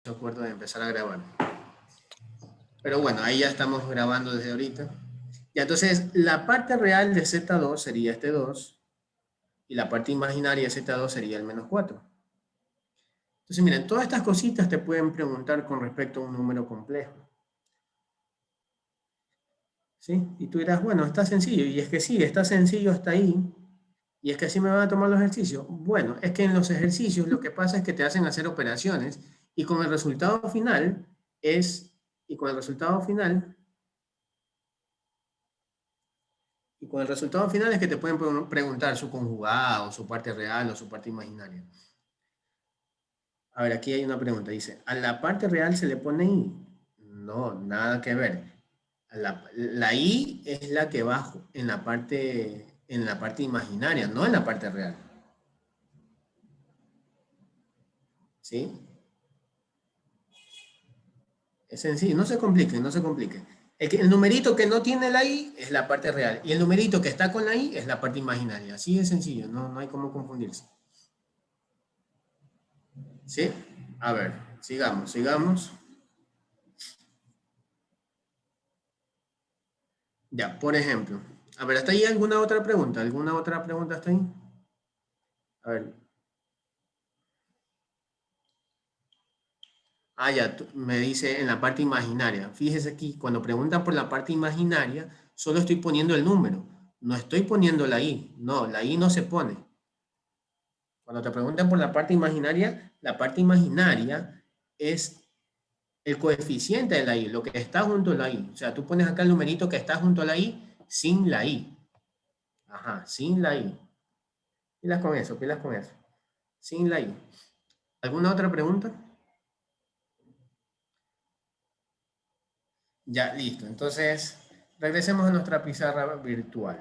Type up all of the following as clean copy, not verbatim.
acuerdo de empezar a grabar. Pero bueno, ahí ya estamos grabando desde ahorita. Y entonces, la parte real de Z2 sería este 2 y la parte imaginaria de Z2 sería el menos 4. Entonces, miren, todas estas cositas te pueden preguntar con respecto a un número complejo. ¿Sí? Y tú dirás, bueno, está sencillo. Y es que sí, está sencillo hasta ahí. Y es que así me van a tomar los ejercicios. Bueno, es que en los ejercicios lo que pasa es que te hacen hacer operaciones y con el resultado final es, y con el resultado final, y con el resultado final es que te pueden preguntar su conjugado, su parte real o su parte imaginaria. A ver, aquí hay una pregunta. Dice, ¿a la parte real se le pone i? No, nada que ver. La i es la que va en la parte imaginaria, no en la parte real. ¿Sí? Es sencillo, no se complique, no se complique. El numerito que no tiene la i es la parte real y el numerito que está con la i es la parte imaginaria. Así de sencillo, no hay cómo confundirse. ¿Sí? A ver, sigamos. Ya, por ejemplo. A ver, ¿hasta ahí alguna otra pregunta? ¿Alguna otra pregunta hasta ahí? A ver. Ah, ya, me dice en la parte imaginaria. Fíjese aquí, cuando preguntan por la parte imaginaria, solo estoy poniendo el número. No estoy poniendo la i. No, la i no se pone. Cuando te preguntan por la parte imaginaria es el coeficiente de la i, lo que está junto a la i. O sea, tú pones acá el numerito que está junto a la i sin la i. Ajá, sin la i. Pilas con eso, pilas con eso. Sin la i. ¿Alguna otra pregunta? Ya, listo. Entonces, regresemos a nuestra pizarra virtual.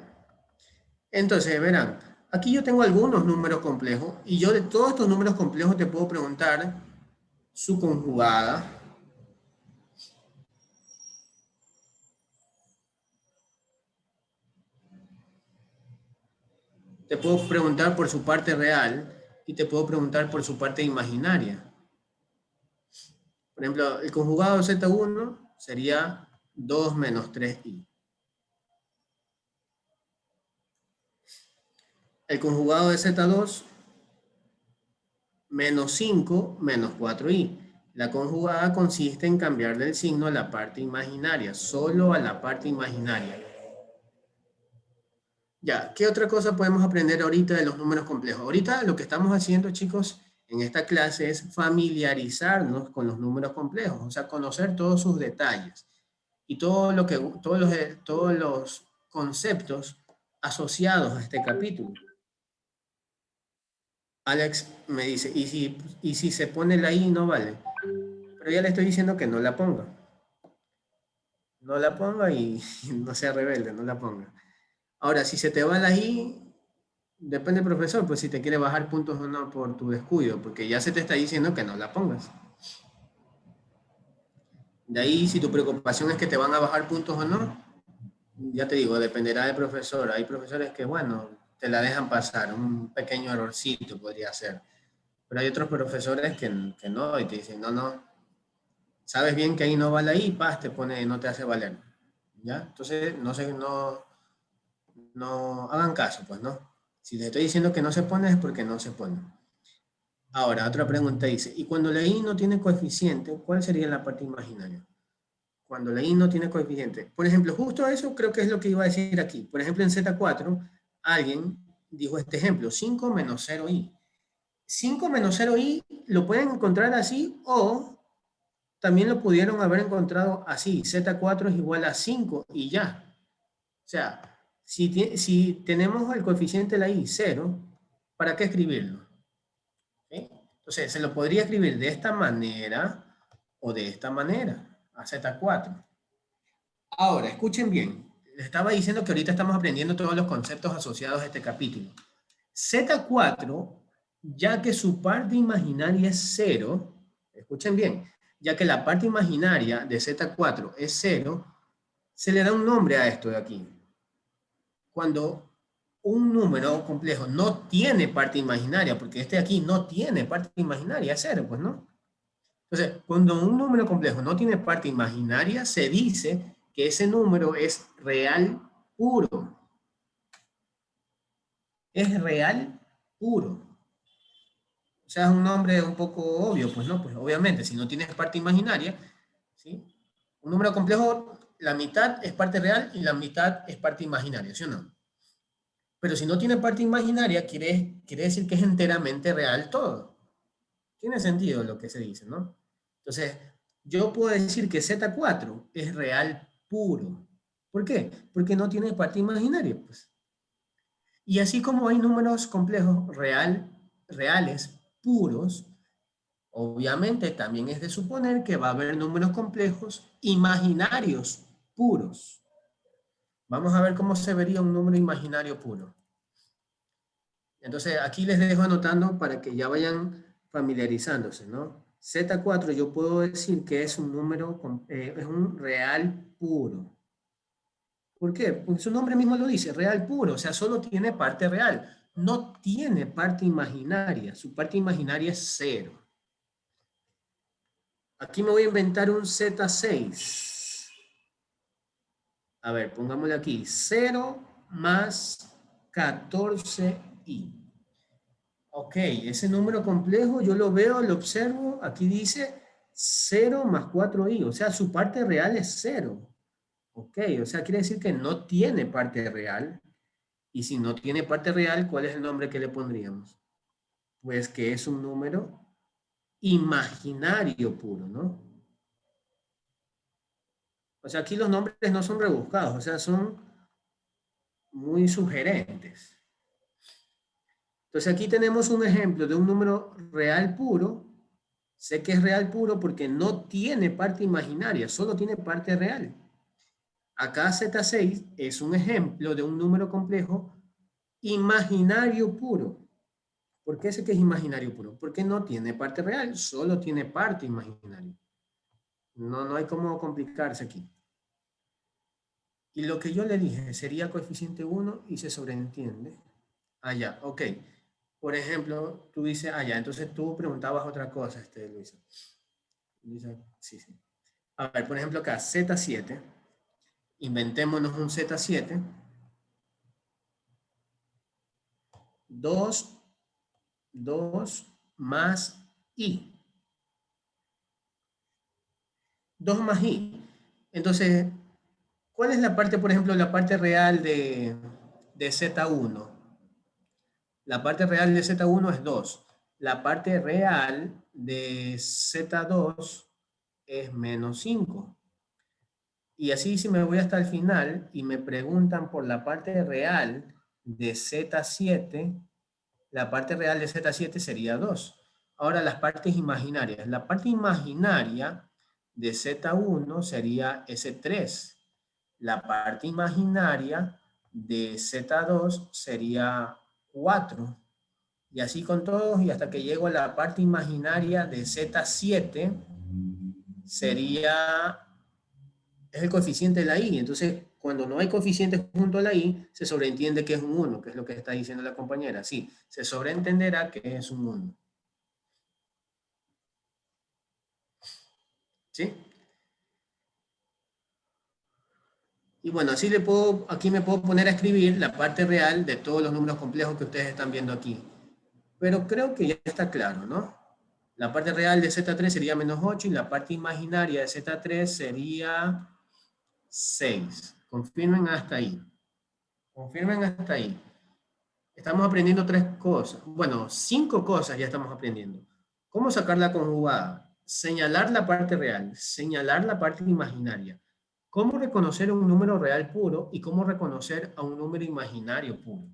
Entonces, verán, aquí yo tengo algunos números complejos y yo de todos estos números complejos te puedo preguntar su conjugada. Te puedo preguntar por su parte real y te puedo preguntar por su parte imaginaria. Por ejemplo, el conjugado de Z1 sería 2 menos 3i. El conjugado de Z2, menos 5 menos 4i. La conjugada consiste en cambiarle el signo a la parte imaginaria, solo a la parte imaginaria. Ya, ¿qué otra cosa podemos aprender ahorita de los números complejos? Ahorita lo que estamos haciendo, chicos, en esta clase es familiarizarnos con los números complejos, o sea, conocer todos sus detalles y todos los conceptos asociados a este capítulo. Alex me dice, ¿y si se pone la i no vale? Pero ya le estoy diciendo que no la ponga. No la ponga y no sea rebelde, no la ponga. Ahora, si se te va la i, depende del profesor, pues si te quiere bajar puntos o no por tu descuido, porque ya se te está diciendo que no la pongas. De ahí, si tu preocupación es que te van a bajar puntos o no, ya te digo, dependerá del profesor. Hay profesores que, bueno, te la dejan pasar, un pequeño errorcito podría ser. Pero hay otros profesores que no, y te dicen, no, sabes bien que ahí no vale ahí, paz, te pone, no te hace valer. ¿Ya? Entonces, no hagan caso, pues, ¿no? Si les estoy diciendo que no se pone es porque no se pone. Ahora, otra pregunta dice, ¿y cuando la i no tiene coeficiente, cuál sería la parte imaginaria? Cuando la i no tiene coeficiente. Por ejemplo, justo eso creo que es lo que iba a decir aquí. Por ejemplo, en Z4, alguien dijo este ejemplo, 5 menos 0i. 5 menos 0i lo pueden encontrar así o también lo pudieron haber encontrado así. Z4 es igual a 5 y ya. O sea, si tenemos el coeficiente de la i 0, ¿para qué escribirlo? ¿Sí? Entonces, se lo podría escribir de esta manera o de esta manera, a Z4. Ahora, escuchen bien. Les estaba diciendo que ahorita estamos aprendiendo todos los conceptos asociados a este capítulo. Z4, ya que su parte imaginaria es 0, escuchen bien, ya que la parte imaginaria de Z4 es 0, se le da un nombre a esto de aquí. Cuando un número complejo no tiene parte imaginaria, porque este de aquí no tiene parte imaginaria, es 0, pues no. Entonces, cuando un número complejo no tiene parte imaginaria, se dice que ese número es real puro. Es real puro. O sea, es un nombre un poco obvio, pues no, pues obviamente, si no tienes parte imaginaria, ¿sí? Un número complejo, la mitad es parte real y la mitad es parte imaginaria, ¿sí o no? Pero si no tiene parte imaginaria, quiere decir que es enteramente real todo. Tiene sentido lo que se dice, ¿no? Entonces, yo puedo decir que Z4 es real puro. ¿Por qué? Porque no tiene parte imaginaria, pues. Y así como hay números complejos reales puros, obviamente también es de suponer que va a haber números complejos imaginarios puros. Vamos a ver cómo se vería un número imaginario puro. Entonces, aquí les dejo anotando para que ya vayan familiarizándose, ¿no? Z4 yo puedo decir que es un número, es un real puro. ¿Por qué? Porque su nombre mismo lo dice, real puro, o sea, solo tiene parte real, no tiene parte imaginaria, su parte imaginaria es cero. Aquí me voy a inventar un Z6. A ver, pongámosle aquí, 0 más 14i. Ok, ese número complejo yo lo veo, lo observo, aquí dice 0 más 4i, o sea, su parte real es 0. Ok, o sea, quiere decir que no tiene parte real. Y si no tiene parte real, ¿cuál es el nombre que le pondríamos? Pues que es un número imaginario puro, ¿no? O sea, aquí los nombres no son rebuscados, o sea, son muy sugerentes. Entonces aquí tenemos un ejemplo de un número real puro. Sé que es real puro porque no tiene parte imaginaria, solo tiene parte real. Acá Z6 es un ejemplo de un número complejo imaginario puro. ¿Por qué sé que es imaginario puro? Porque no tiene parte real, solo tiene parte imaginaria. No hay cómo complicarse aquí. Y lo que yo le dije sería coeficiente 1 y se sobreentiende. Ah, ya, ok. Por ejemplo, tú dices, ah, ya, entonces tú preguntabas otra cosa, Luisa. Luisa, sí, sí. A ver, por ejemplo acá, Z7. Inventémonos un Z7. 2 2 más I. 2 más I. Entonces, ¿cuál es la parte, por ejemplo, la parte real de Z1? La parte real de Z1 es 2. La parte real de Z2 es menos 5. Y así si me voy hasta el final y me preguntan por la parte real de Z7, la parte real de Z7 sería 2. Ahora las partes imaginarias. La parte imaginaria de Z1 sería S3. La parte imaginaria de Z2 sería 4. Y así con todos, y hasta que llego a la parte imaginaria de Z7, sería, es el coeficiente de la I. Entonces, cuando no hay coeficiente junto a la I, se sobreentiende que es un 1, que es lo que está diciendo la compañera. Sí, se sobreentenderá que es un 1. ¿Sí? Y bueno, así aquí me puedo poner a escribir la parte real de todos los números complejos que ustedes están viendo aquí. Pero creo que ya está claro, ¿no? La parte real de Z3 sería menos 8 y la parte imaginaria de Z3 sería 6. Confirmen hasta ahí. Confirmen hasta ahí. Estamos aprendiendo 3 cosas. Bueno, 5 cosas ya estamos aprendiendo. ¿Cómo sacar la conjugada? Señalar la parte real, señalar la parte imaginaria. ¿Cómo reconocer un número real puro y cómo reconocer a un número imaginario puro?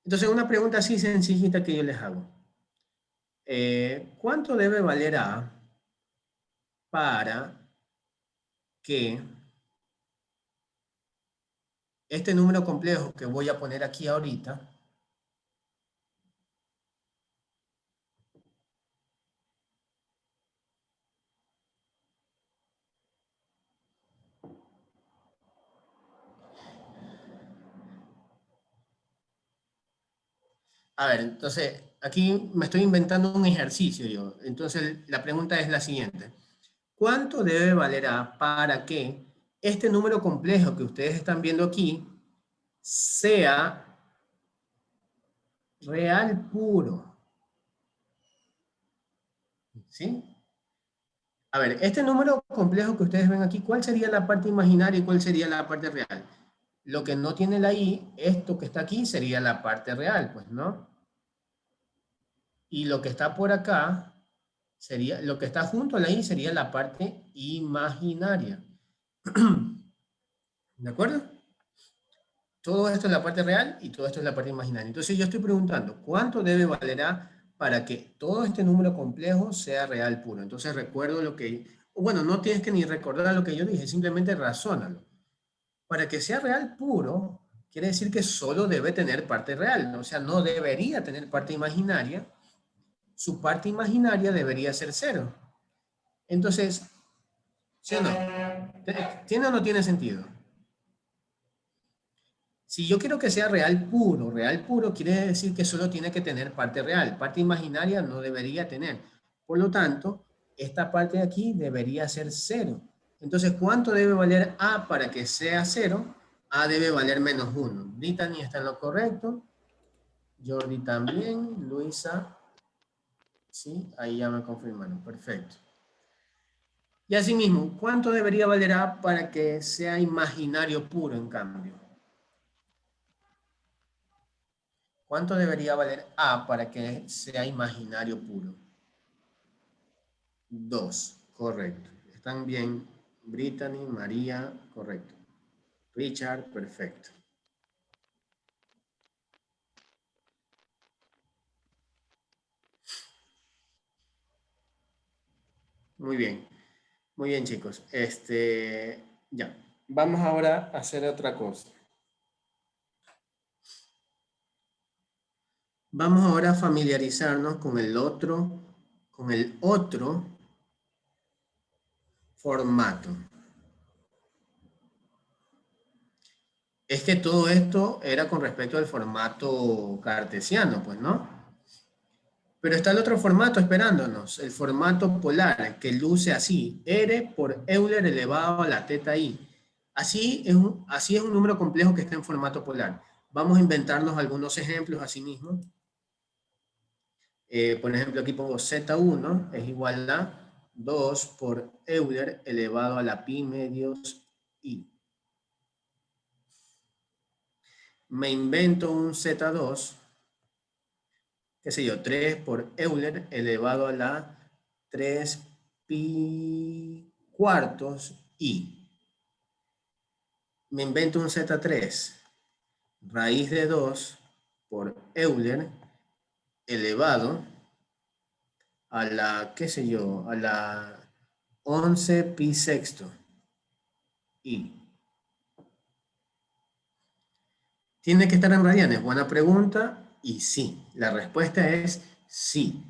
Entonces, una pregunta así sencillita que yo les hago. ¿Cuánto debe valer A para que este número complejo que voy a poner aquí ahorita, a ver, entonces, aquí me estoy inventando un ejercicio yo. Entonces, la pregunta es la siguiente. ¿Cuánto debe valer A para que este número complejo que ustedes están viendo aquí sea real puro? ¿Sí? A ver, este número complejo que ustedes ven aquí, ¿cuál sería la parte imaginaria y cuál sería la parte real? Lo que no tiene la I, esto que está aquí, sería la parte real, pues, ¿no? Y lo que está por acá, sería, lo que está junto a la I sería la parte imaginaria. ¿De acuerdo? Todo esto es la parte real y todo esto es la parte imaginaria. Entonces yo estoy preguntando, ¿cuánto debe valer A para que todo este número complejo sea real puro? Entonces recuerdo lo que, bueno, no tienes que ni recordar lo que yo dije, simplemente razónalo. Para que sea real puro, quiere decir que solo debe tener parte real, ¿no? O sea, no debería tener parte imaginaria. Su parte imaginaria debería ser cero. Entonces, ¿sí o no? ¿Tiene o no tiene sentido? Si yo quiero que sea real puro quiere decir que solo tiene que tener parte real, parte imaginaria no debería tener. Por lo tanto, esta parte de aquí debería ser cero. Entonces, ¿cuánto debe valer A para que sea cero? A debe valer menos 1. Brittany está en lo correcto, Jordi también, Luisa, sí, ahí ya me confirmaron, perfecto. Y asimismo, ¿cuánto debería valer A para que sea imaginario puro en cambio? ¿Cuánto debería valer A para que sea imaginario puro? 2, correcto. Están bien. Brittany, María, correcto. Richard, perfecto. Muy bien. Muy bien, chicos. Ya. Vamos ahora a hacer otra cosa. Vamos ahora a familiarizarnos con el otro formato. Es que todo esto era con respecto al formato cartesiano, pues, ¿no? Pero está el otro formato esperándonos, el formato polar, que luce así, R por Euler elevado a la teta I. Así es un número complejo que está en formato polar. Vamos a inventarnos algunos ejemplos así mismo. Por ejemplo, aquí pongo Z1 es igual a 2 por Euler elevado a la pi medios I. Me invento un Z2, qué sé yo, 3 por Euler elevado a la 3 pi cuartos I. Me invento un Z3, raíz de 2 por Euler elevado a la, qué sé yo, a la 11 pi sexto I. ¿Tiene que estar en radianes? Buena pregunta y sí. La respuesta es sí.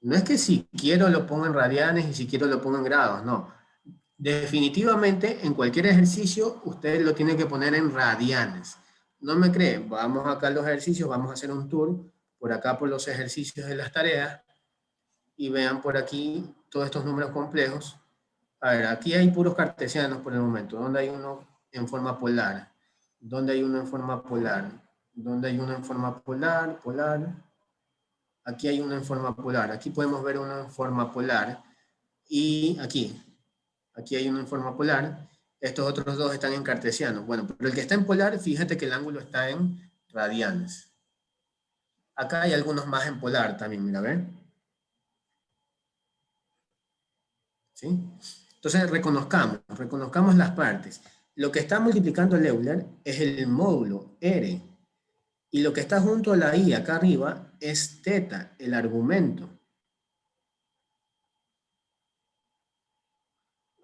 No es que si quiero lo pongo en radianes y si quiero lo pongo en grados, no. Definitivamente, en cualquier ejercicio, usted lo tiene que poner en radianes. ¿No me cree? Vamos acá a los ejercicios, vamos a hacer un tour por acá por los ejercicios de las tareas y vean por aquí todos estos números complejos. A ver, aquí hay puros cartesianos por el momento. ¿Dónde hay uno en forma polar? ¿Dónde hay uno en forma polar? ¿Dónde hay uno en forma polar? Polar. Aquí hay uno en forma polar. Aquí podemos ver uno en forma polar. Y aquí hay uno en forma polar. Estos otros dos están en cartesiano. Bueno, pero el que está en polar, fíjate que el ángulo está en radianes. Acá hay algunos más en polar también, mira, ¿ven? ¿Sí? Entonces, reconozcamos las partes. Lo que está multiplicando el Euler es el módulo R. Y lo que está junto a la I acá arriba es teta, el argumento.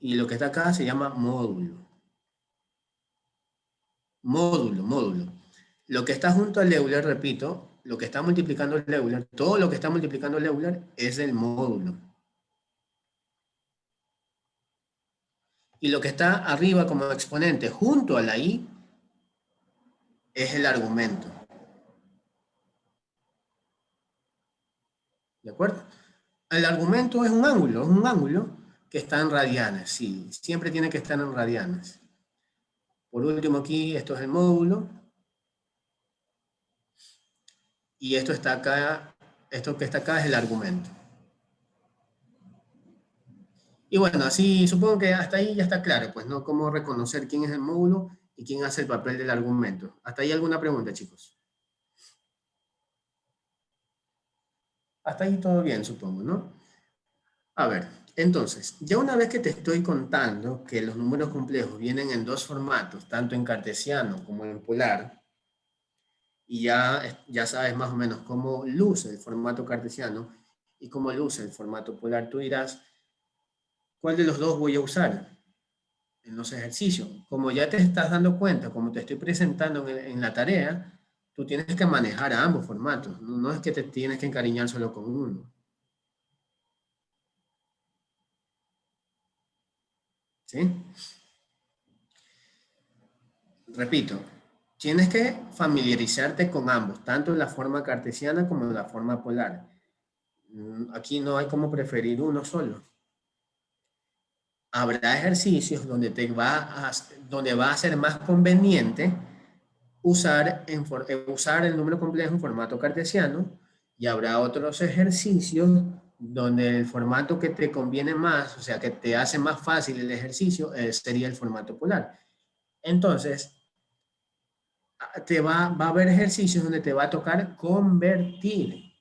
Y lo que está acá se llama módulo. Módulo. Lo que está junto al Euler, repito, lo que está multiplicando el Euler, todo lo que está multiplicando el Euler es el módulo. Y lo que está arriba como exponente junto a la I es el argumento. ¿De acuerdo? El argumento es un ángulo que está en radianes, sí, siempre tiene que estar en radianes. Por último aquí, esto es el módulo, y esto está acá, esto que está acá es el argumento. Y bueno, así supongo que hasta ahí ya está claro, pues, ¿no? Cómo reconocer quién es el módulo y quién hace el papel del argumento. ¿Hasta ahí alguna pregunta, chicos? Hasta ahí todo bien, supongo, ¿no? A ver, entonces, ya una vez que te estoy contando que los números complejos vienen en dos formatos, tanto en cartesiano como en polar, y ya sabes más o menos cómo luce el formato cartesiano y cómo luce el formato polar, tú dirás, ¿cuál de los dos voy a usar en los ejercicios? Como ya te estás dando cuenta, como te estoy presentando en la tarea, tú tienes que manejar a ambos formatos, no es que te tienes que encariñar solo con uno. ¿Sí? Repito, tienes que familiarizarte con ambos, tanto en la forma cartesiana como en la forma polar. Aquí no hay como preferir uno solo. Habrá ejercicios donde, donde va a ser más conveniente usar el número complejo en formato cartesiano, y habrá otros ejercicios donde el formato que te conviene más, o sea, que te hace más fácil el ejercicio, sería el formato polar. Entonces, va a haber ejercicios donde te va a tocar convertir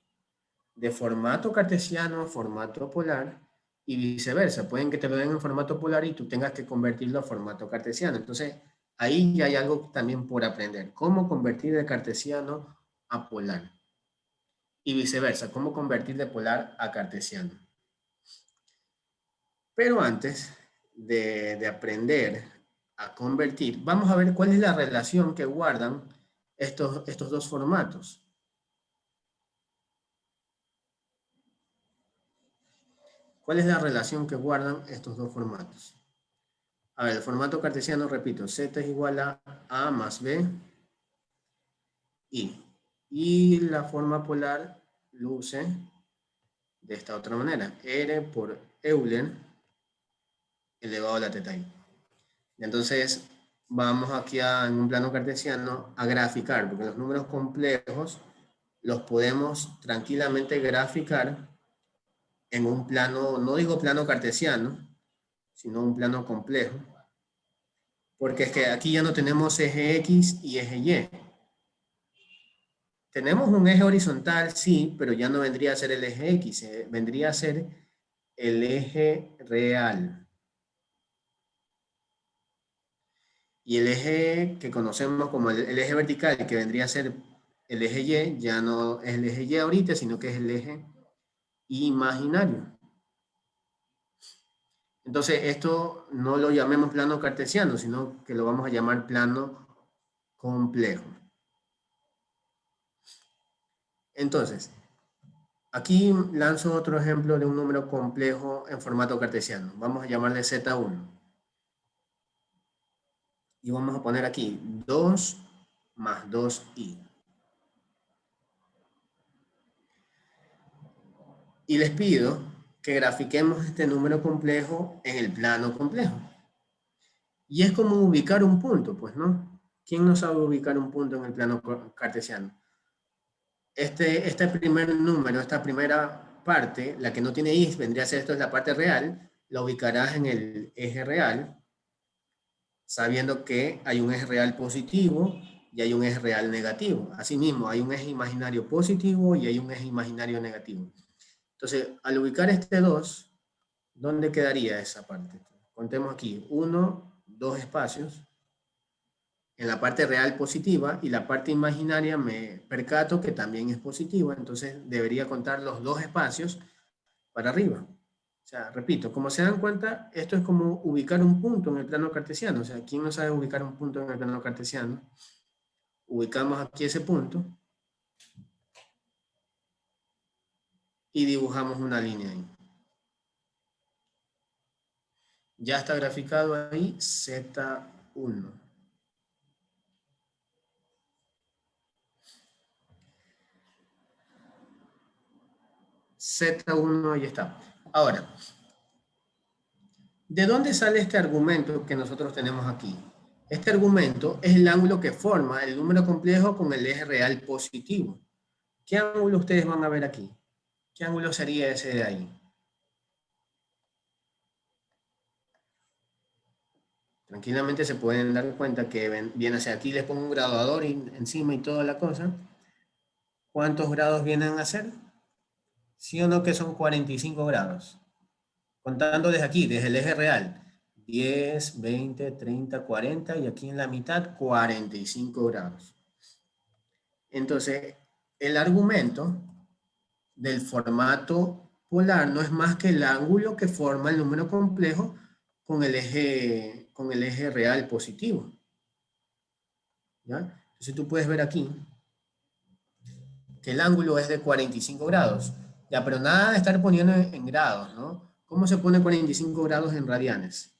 de formato cartesiano a formato polar y viceversa. Pueden que te lo den en formato polar y tú tengas que convertirlo a formato cartesiano. Entonces, ahí ya hay algo también por aprender. Cómo convertir de cartesiano a polar y viceversa. Cómo convertir de polar a cartesiano. Pero antes de aprender a convertir, vamos a ver cuál es la relación que guardan estos dos formatos. ¿Cuál es la relación que guardan estos dos formatos? A ver, el formato cartesiano, repito, z es igual a más b, i. Y la forma polar luce de esta otra manera. R por Euler elevado a la teta i. Y entonces, vamos aquí en un plano cartesiano a graficar, porque los números complejos los podemos tranquilamente graficar en un plano, no digo plano cartesiano, sino un plano complejo, porque es que aquí ya no tenemos eje X y eje Y. Tenemos un eje horizontal, sí, pero ya no vendría a ser el eje X, vendría a ser el eje real. Y el eje que conocemos como el eje vertical, que vendría a ser el eje Y, ya no es el eje Y ahorita, sino que es el eje imaginario. Entonces, esto no lo llamemos plano cartesiano, sino que lo vamos a llamar plano complejo. Entonces, aquí lanzo otro ejemplo de un número complejo en formato cartesiano. Vamos a llamarle Z1. Y vamos a poner aquí 2 más 2i. Y les pido que grafiquemos este número complejo en el plano complejo. Y es como ubicar un punto, pues, ¿no? ¿Quién no sabe ubicar un punto en el plano cartesiano? Este primer número, esta primera parte, la que no tiene y, vendría a ser esto, es la parte real, la ubicarás en el eje real, sabiendo que hay un eje real positivo y hay un eje real negativo. Asimismo, hay un eje imaginario positivo y hay un eje imaginario negativo. Entonces, al ubicar este 2, ¿dónde quedaría esa parte? Contemos aquí, 1, 2 espacios. En la parte real positiva y la parte imaginaria me percato que también es positiva, entonces debería contar los dos espacios para arriba. O sea, repito, como se dan cuenta, esto es como ubicar un punto en el plano cartesiano. O sea, ¿quién no sabe ubicar un punto en el plano cartesiano? Ubicamos aquí ese punto y dibujamos una línea ahí. Ya está graficado ahí Z1. Z1, ahí está. Ahora, ¿de dónde sale este argumento que nosotros tenemos aquí? Este argumento es el ángulo que forma el número complejo con el eje real positivo. ¿Qué ángulo ustedes van a ver aquí? ¿Qué ángulo sería ese de ahí? Tranquilamente se pueden dar cuenta que viene hacia aquí, les pongo un graduador encima y toda la cosa. ¿Cuántos grados vienen a ser? ¿Sí o no que son 45 grados? Contando desde aquí, desde el eje real. 10, 20, 30, 40 y aquí en la mitad 45 grados. Entonces, el argumento del formato polar no es más que el ángulo que forma el número complejo con el eje real positivo. ¿Ya? Entonces tú puedes ver aquí que el ángulo es de 45 grados. Ya, pero nada de estar poniendo en grados, ¿no? ¿Cómo se pone 45 grados en radianes?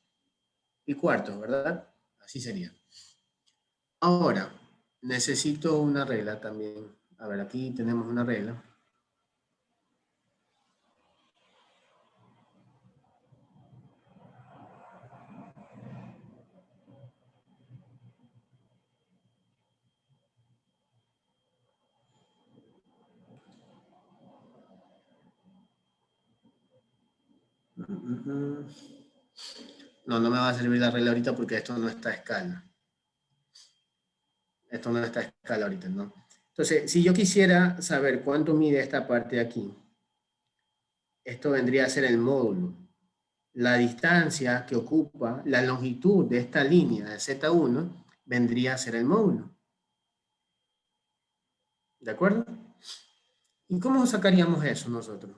Y cuartos, ¿verdad? Así sería. Ahora, necesito una regla también. A ver, aquí tenemos una regla. No, no me va a servir la regla ahorita porque esto no está a escala. Esto no está a escala ahorita, ¿no? Entonces, si yo quisiera saber cuánto mide esta parte de aquí, esto vendría a ser el módulo. La distancia que ocupa la longitud de esta línea de Z1 vendría a ser el módulo. ¿De acuerdo? ¿Y cómo sacaríamos eso nosotros?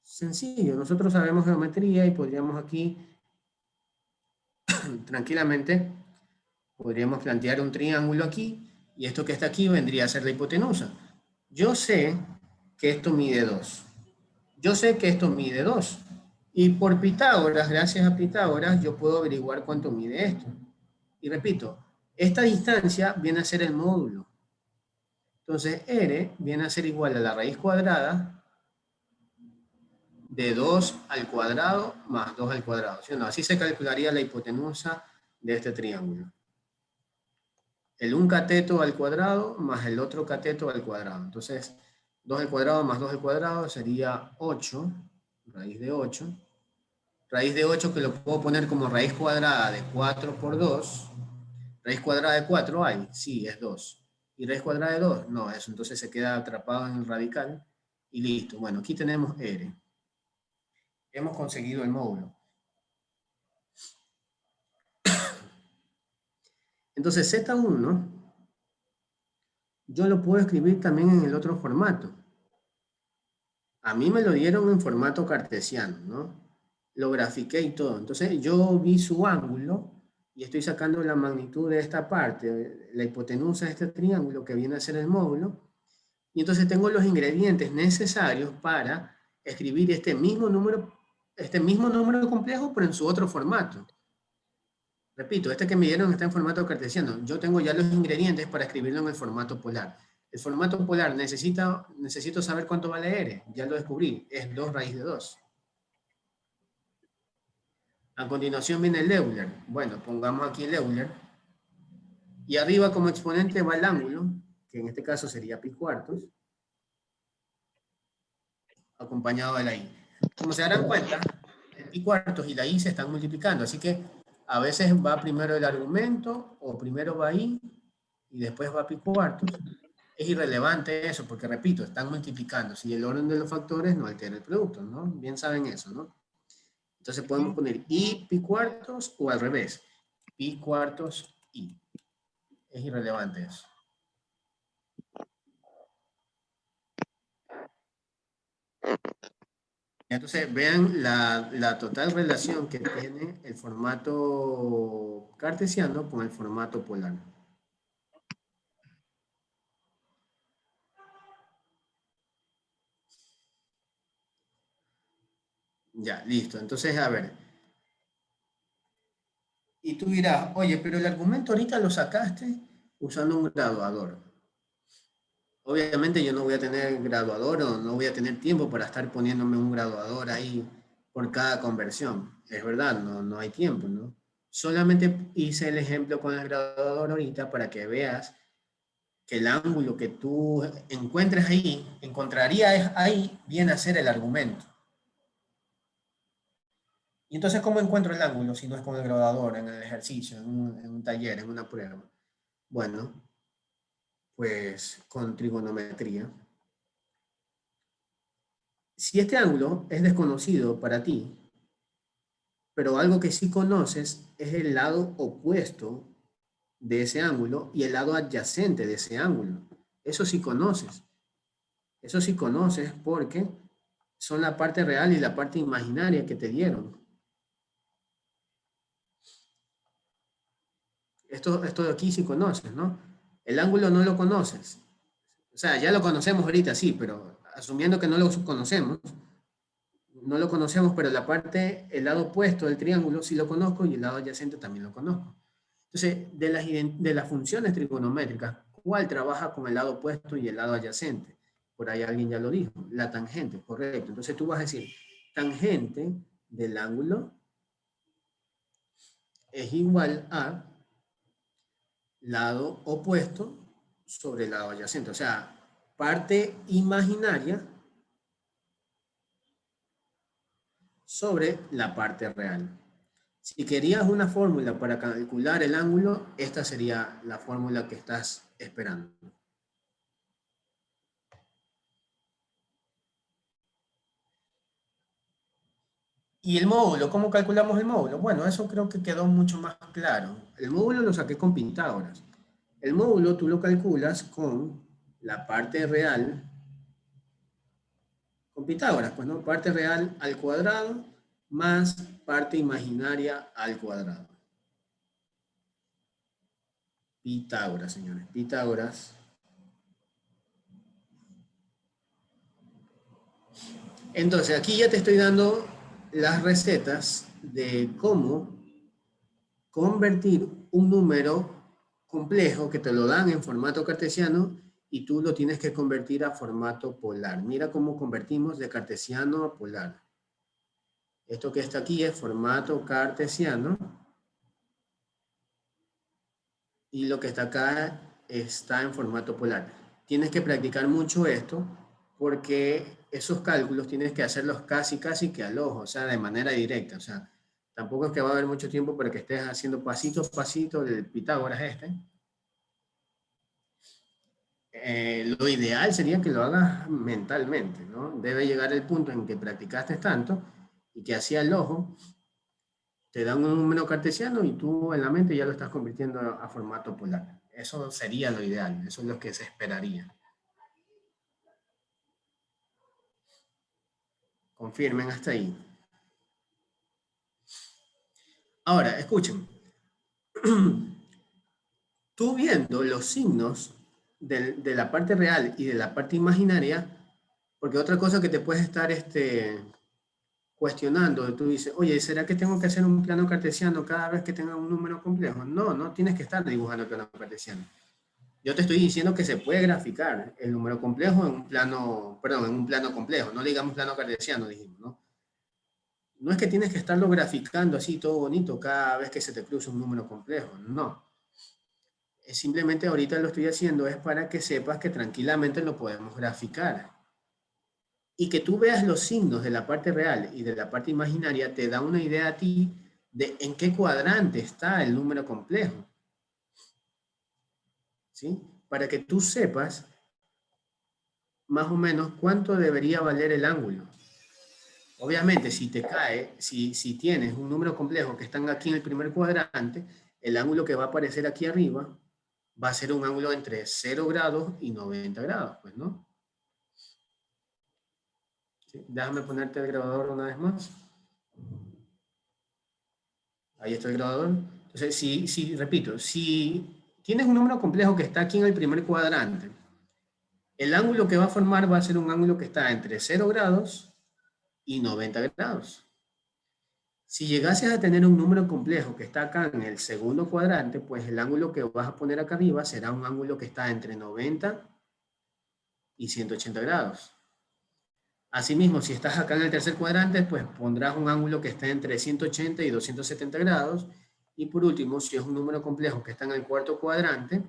Sencillo, nosotros sabemos geometría y podríamos aquí tranquilamente, podríamos plantear un triángulo aquí y esto que está aquí vendría a ser la hipotenusa. Yo sé que esto mide 2. Yo sé que esto mide 2. Y por Pitágoras, gracias a Pitágoras, yo puedo averiguar cuánto mide esto. Y repito, esta distancia viene a ser el módulo. Entonces, R viene a ser igual a la raíz cuadrada de 2 al cuadrado más 2 al cuadrado. ¿Sí o no? Así se calcularía la hipotenusa de este triángulo. El un cateto al cuadrado más el otro cateto al cuadrado. Entonces, 2 al cuadrado más 2 al cuadrado sería 8, raíz de 8. Raíz de 8 que lo puedo poner como raíz cuadrada de 4 por 2. Raíz cuadrada de 4 hay, sí, es 2. ¿Y raíz cuadrada de 2? No, eso entonces se queda atrapado en el radical y listo. Bueno, aquí tenemos R. Hemos conseguido el módulo. Entonces Z1 yo lo puedo escribir también en el otro formato. A mí me lo dieron en formato cartesiano, ¿no? Lo grafiqué y todo. Entonces yo vi su ángulo y estoy sacando la magnitud de esta parte, la hipotenusa de este triángulo que viene a ser el módulo. Y entonces tengo los ingredientes necesarios para escribir este mismo número complejo, pero en su otro formato. Repito, este que me dieron está en formato cartesiano. Yo tengo ya los ingredientes para escribirlo en el formato polar. El formato polar necesito saber cuánto vale R. Ya lo descubrí. Es 2 raíz de 2. A continuación viene el Euler. Bueno, pongamos aquí el Euler. Y arriba como exponente va el ángulo, que en este caso sería pi cuartos, acompañado de la i. Como se darán cuenta, el pi cuartos y la i se están multiplicando. Así que a veces va primero el argumento, o primero va i, y después va pi cuartos. Es irrelevante eso, porque repito, están multiplicando. Si el orden de los factores no altera el producto, ¿no? Bien saben eso, ¿no? Entonces podemos poner i pi cuartos o al revés. Pi cuartos i. Es irrelevante eso. Entonces vean la total relación que tiene el formato cartesiano con el formato polar. Ya, listo. Entonces, a ver. Y tú dirás, oye, pero el argumento ahorita lo sacaste usando un graduador. Obviamente yo no voy a tener graduador o no voy a tener tiempo para estar poniéndome un graduador ahí por cada conversión. Es verdad, no hay tiempo, ¿no? Solamente hice el ejemplo con el graduador ahorita para que veas que el ángulo que tú encuentres ahí, encontrarías ahí, viene a ser el argumento. Y entonces, ¿cómo encuentro el ángulo si no es con el graduador, en el ejercicio, en un taller, en una prueba? Bueno, pues con trigonometría. Si este ángulo es desconocido para ti, pero algo que sí conoces es el lado opuesto de ese ángulo y el lado adyacente de ese ángulo. Eso sí conoces. Eso sí conoces porque son la parte real y la parte imaginaria que te dieron. Esto de aquí sí conoces, ¿no? El ángulo no lo conoces. O sea, ya lo conocemos ahorita, sí, pero asumiendo que no lo conocemos, no lo conocemos, pero la parte, el lado opuesto del triángulo sí lo conozco y el lado adyacente también lo conozco. Entonces, de las funciones trigonométricas, ¿cuál trabaja con el lado opuesto y el lado adyacente? Por ahí alguien ya lo dijo, la tangente, correcto. Entonces tú vas a decir, tangente del ángulo es igual a lado opuesto sobre el lado adyacente. O sea, parte imaginaria sobre la parte real. Si querías una fórmula para calcular el ángulo, esta sería la fórmula que estás esperando. ¿Y el módulo? ¿Cómo calculamos el módulo? Bueno, eso creo que quedó mucho más claro. El módulo lo saqué con Pitágoras. El módulo tú lo calculas con la parte real, con Pitágoras, pues no, parte real al cuadrado más parte imaginaria al cuadrado. Pitágoras, señores, Pitágoras. Entonces, aquí ya te estoy dando las recetas de cómo convertir un número complejo que te lo dan en formato cartesiano y tú lo tienes que convertir a formato polar. Mira cómo convertimos de cartesiano a polar. Esto que está aquí es formato cartesiano y lo que está acá está en formato polar. Tienes que practicar mucho esto porque esos cálculos tienes que hacerlos casi que al ojo, o sea, de manera directa. O sea, tampoco es que va a haber mucho tiempo para que estés haciendo pasito a pasito el Pitágoras este. Lo ideal sería que lo hagas mentalmente, ¿no? Debe llegar el punto en que practicaste tanto y que hacía el ojo, te dan un número cartesiano y tú en la mente ya lo estás convirtiendo a formato polar. Eso sería lo ideal, eso es lo que se esperaría. Confirmen hasta ahí. Ahora, escuchen. Tú viendo los signos de la parte real y de la parte imaginaria, porque otra cosa que te puedes estar cuestionando, tú dices, oye, ¿será que tengo que hacer un plano cartesiano cada vez que tenga un número complejo? No, no tienes que estar dibujando el plano cartesiano. Yo te estoy diciendo que se puede graficar el número complejo en un plano, perdón, en un plano complejo, no le digamos plano cartesiano, dijimos, ¿no? No es que tienes que estarlo graficando así todo bonito cada vez que se te cruza un número complejo, no. Es simplemente ahorita lo estoy haciendo es para que sepas que tranquilamente lo podemos graficar. Y que tú veas los signos de la parte real y de la parte imaginaria te da una idea a ti de en qué cuadrante está el número complejo. ¿Sí? Para que tú sepas más o menos cuánto debería valer el ángulo. Obviamente, si te cae, si tienes un número complejo que están aquí en el primer cuadrante, el ángulo que va a aparecer aquí arriba va a ser un ángulo entre 0 grados y 90 grados, pues, ¿no? ¿Sí? Déjame ponerte el grabador una vez más. Ahí está el grabador. Entonces, repito, si tienes un número complejo que está aquí en el primer cuadrante, el ángulo que va a formar va a ser un ángulo que está entre 0 grados y 90 grados. Si llegases a tener un número complejo que está acá en el segundo cuadrante, pues el ángulo que vas a poner acá arriba será un ángulo que está entre 90 y 180 grados. Asimismo, si estás acá en el tercer cuadrante, pues pondrás un ángulo que esté entre 180 y 270 grados. Y por último, si es un número complejo que está en el cuarto cuadrante,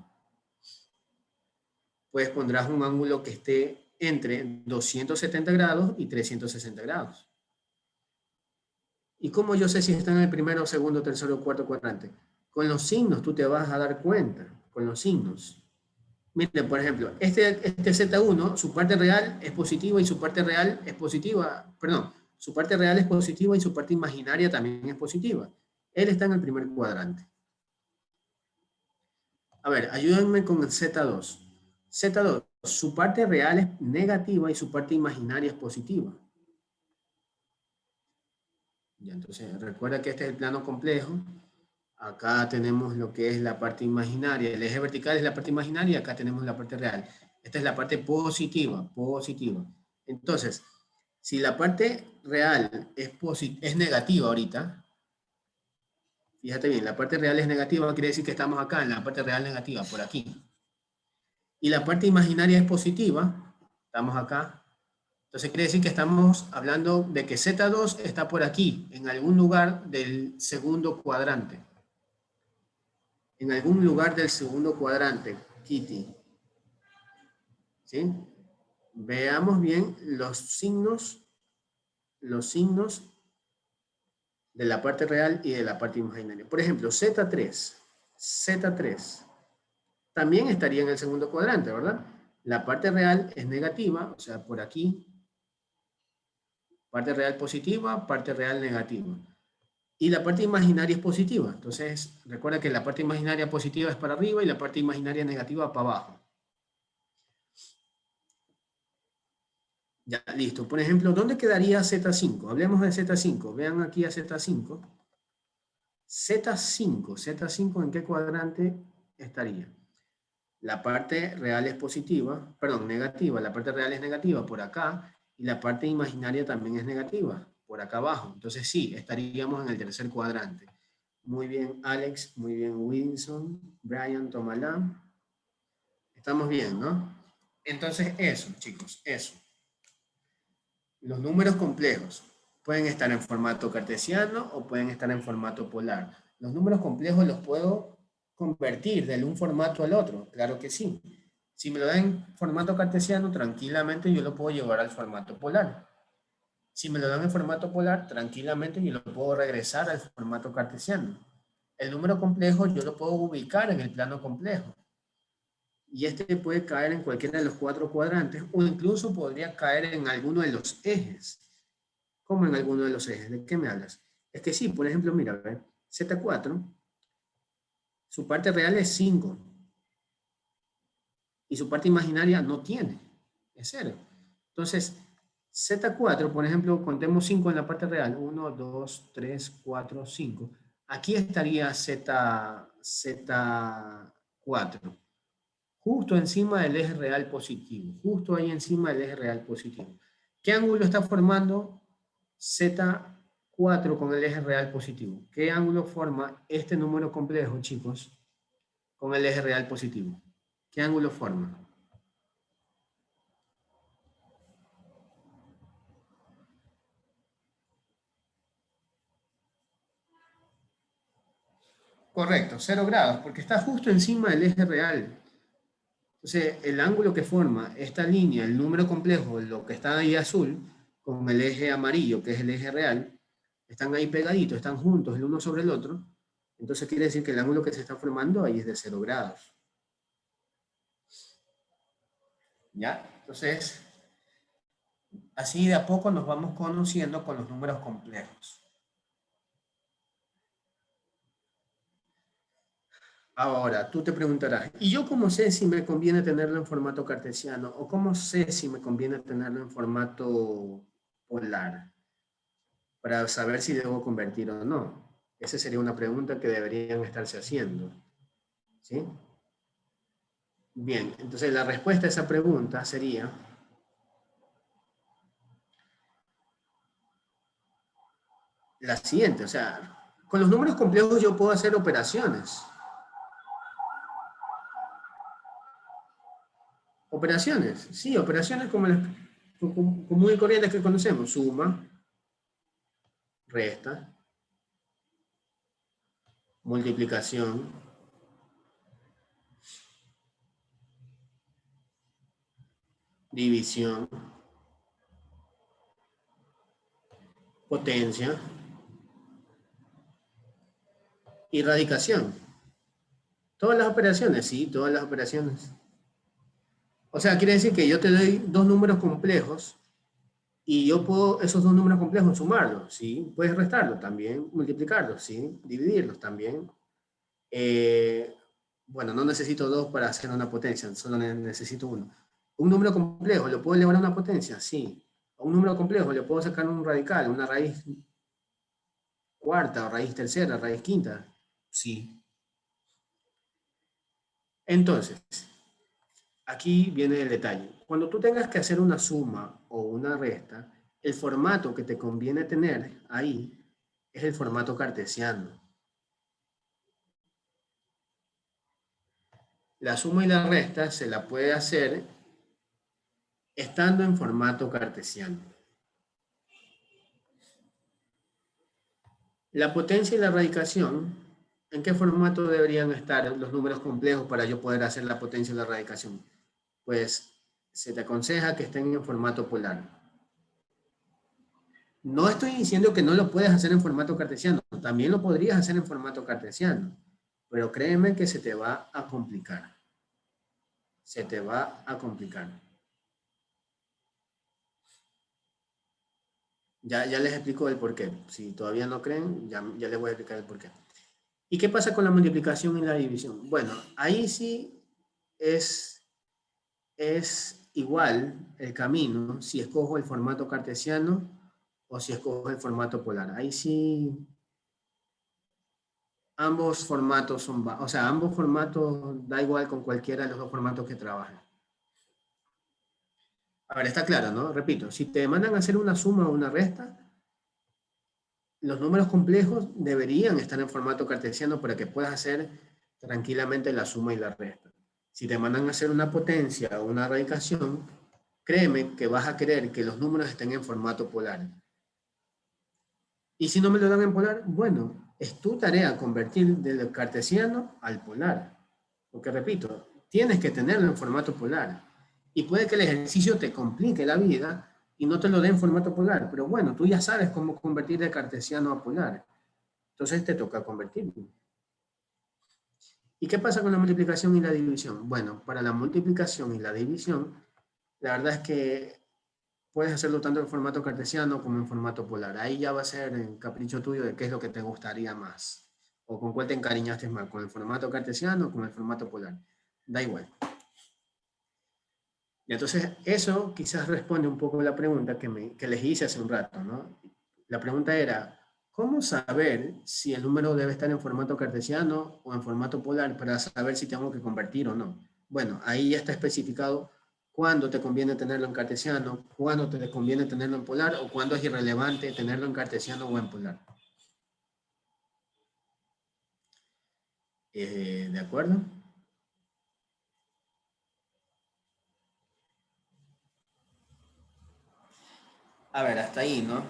pues pondrás un ángulo que esté entre 270 grados y 360 grados. ¿Y cómo yo sé si está en el primero, segundo, tercero o cuarto cuadrante? Con los signos tú te vas a dar cuenta, con los signos. Miren, por ejemplo, este Z1, su parte real es positiva y su parte real es positiva. Perdón, su parte real es positiva y su parte imaginaria también es positiva. Él está en el primer cuadrante. A ver, ayúdenme con el Z2. Z2, su parte real es negativa y su parte imaginaria es positiva. Ya, entonces, recuerda que este es el plano complejo. Acá tenemos lo que es la parte imaginaria. El eje vertical es la parte imaginaria y acá tenemos la parte real. Esta es la parte positiva, positiva. Entonces, si la parte real es negativa ahorita, fíjate bien, la parte real es negativa, quiere decir que estamos acá en la parte real negativa, por aquí. Y la parte imaginaria es positiva, estamos acá. Entonces quiere decir que estamos hablando de que Z2 está por aquí, en algún lugar del segundo cuadrante. En algún lugar del segundo cuadrante, Kitty. ¿Sí? Veamos bien los signos de la parte real y de la parte imaginaria. Por ejemplo, Z3 también estaría en el segundo cuadrante, ¿verdad? La parte real es negativa, o sea, por aquí, parte real positiva, parte real negativa. Y la parte imaginaria es positiva. Entonces, recuerda que la parte imaginaria positiva es para arriba y la parte imaginaria negativa para abajo. Ya, listo. Por ejemplo, ¿dónde quedaría Z5? Hablemos de Z5. Vean aquí a Z5. Z5, ¿en qué cuadrante estaría? La parte real es positiva, perdón, negativa. La parte real es negativa por acá y la parte imaginaria también es negativa por acá abajo. Entonces sí, estaríamos en el tercer cuadrante. Muy bien, Alex. Muy bien, Wilson. Brian, Tomalá. Estamos bien, ¿no? Entonces eso, chicos, eso. Los números complejos pueden estar en formato cartesiano o pueden estar en formato polar. Los números complejos los puedo convertir de un formato al otro, claro que sí. Si me lo dan en formato cartesiano, tranquilamente yo lo puedo llevar al formato polar. Si me lo dan en formato polar, tranquilamente yo lo puedo regresar al formato cartesiano. El número complejo yo lo puedo ubicar en el plano complejo. Y este puede caer en cualquiera de los cuatro cuadrantes o incluso podría caer en alguno de los ejes. ¿Cómo en alguno de los ejes? ¿De qué me hablas? Es que sí, por ejemplo, mira, Z4, su parte real es 5 y su parte imaginaria no tiene, es 0. Entonces, Z4, por ejemplo, contemos 5 en la parte real, 1, 2, 3, 4, 5. Aquí estaría Z4, justo encima del eje real positivo, justo ahí encima del eje real positivo. ¿Qué ángulo está formando Z4 con el eje real positivo? ¿Qué ángulo forma este número complejo, chicos, con el eje real positivo? ¿Qué ángulo forma? Correcto, 0 grados, porque está justo encima del eje real. Entonces, el ángulo que forma esta línea, el número complejo, lo que está ahí azul, con el eje amarillo, que es el eje real, están ahí pegaditos, están juntos el uno sobre el otro. Entonces quiere decir que el ángulo que se está formando ahí es de 0 grados. ¿Ya? Entonces, así de a poco nos vamos conociendo con los números complejos. Ahora, tú te preguntarás, ¿y yo cómo sé si me conviene tenerlo en formato cartesiano? ¿O cómo sé si me conviene tenerlo en formato polar? Para saber si debo convertir o no. Esa sería una pregunta que deberían estarse haciendo. ¿Sí? Bien, entonces la respuesta a esa pregunta sería la siguiente, o sea, con los números complejos yo puedo hacer operaciones. Operaciones, sí, operaciones como las común y corrientes que conocemos. Suma, resta, multiplicación, división, potencia y radicación. Todas las operaciones, sí, todas las operaciones. O sea, quiere decir que yo te doy dos números complejos y yo puedo esos dos números complejos sumarlos, ¿sí? Puedes restarlos también, multiplicarlos, ¿sí? Dividirlos también. Eh, bueno, no necesito dos para hacer una potencia, solo necesito uno. Un número complejo, ¿lo puedo elevar a una potencia? Sí. A un número complejo le puedo sacar un radical, una raíz cuarta, o raíz tercera, raíz quinta. Sí. Entonces, aquí viene el detalle. Cuando tú tengas que hacer una suma o una resta, el formato que te conviene tener ahí es el formato cartesiano. La suma y la resta se la puede hacer estando en formato cartesiano. La potencia y la radicación, ¿en qué formato deberían estar los números complejos para yo poder hacer la potencia y la radicación? Pues se te aconseja que estén en formato polar. No estoy diciendo que no lo puedes hacer en formato cartesiano, también lo podrías hacer en formato cartesiano, pero créeme que se te va a complicar. Se te va a complicar. Ya les explico el porqué. Si todavía no creen, ya les voy a explicar el porqué. ¿Y qué pasa con la multiplicación y la división? Bueno, ahí sí es igual el camino si escojo el formato cartesiano o si escojo el formato polar. Ahí sí, ambos formatos son, o sea, ambos formatos da igual con cualquiera de los dos formatos que trabajen. A ver, está claro, ¿no? Repito, si te mandan a hacer una suma o una resta, los números complejos deberían estar en formato cartesiano para que puedas hacer tranquilamente la suma y la resta. Si te mandan a hacer una potencia o una radicación, créeme que vas a querer que los números estén en formato polar. Y si no me lo dan en polar, bueno, es tu tarea convertir del cartesiano al polar. Porque repito, tienes que tenerlo en formato polar. Y puede que el ejercicio te complique la vida y no te lo dé en formato polar. Pero bueno, tú ya sabes cómo convertir de cartesiano a polar. Entonces te toca convertirlo. ¿Y qué pasa con la multiplicación y la división? Bueno, para la multiplicación y la división, la verdad es que puedes hacerlo tanto en formato cartesiano como en formato polar. Ahí ya va a ser el capricho tuyo de qué es lo que te gustaría más. O con cuál te encariñaste más, con el formato cartesiano o con el formato polar. Da igual. Y entonces eso quizás responde un poco a la pregunta que les hice hace un rato, ¿no? La pregunta era, ¿cómo saber si el número debe estar en formato cartesiano o en formato polar para saber si tengo que convertir o no? Bueno, ahí ya está especificado cuándo te conviene tenerlo en cartesiano, cuándo te conviene tenerlo en polar o cuándo es irrelevante tenerlo en cartesiano o en polar. ¿De acuerdo? A ver, hasta ahí, ¿no?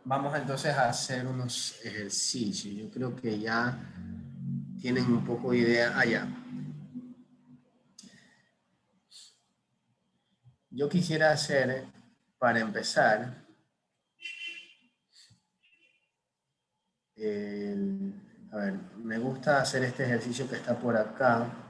Vamos entonces a hacer unos ejercicios. Yo creo que ya tienen un poco de idea allá. Yo quisiera hacer, para empezar, a ver, me gusta hacer este ejercicio que está por acá.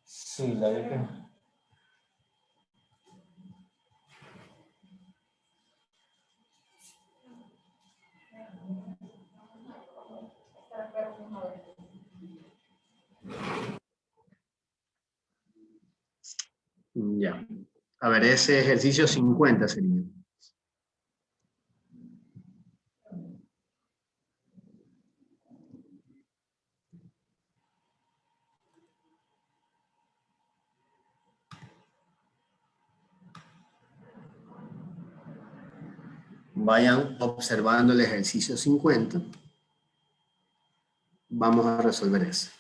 Sí, la vi que... Ya. A ver, ese ejercicio 50 sería. Vayan observando el ejercicio 50. Vamos a resolver eso.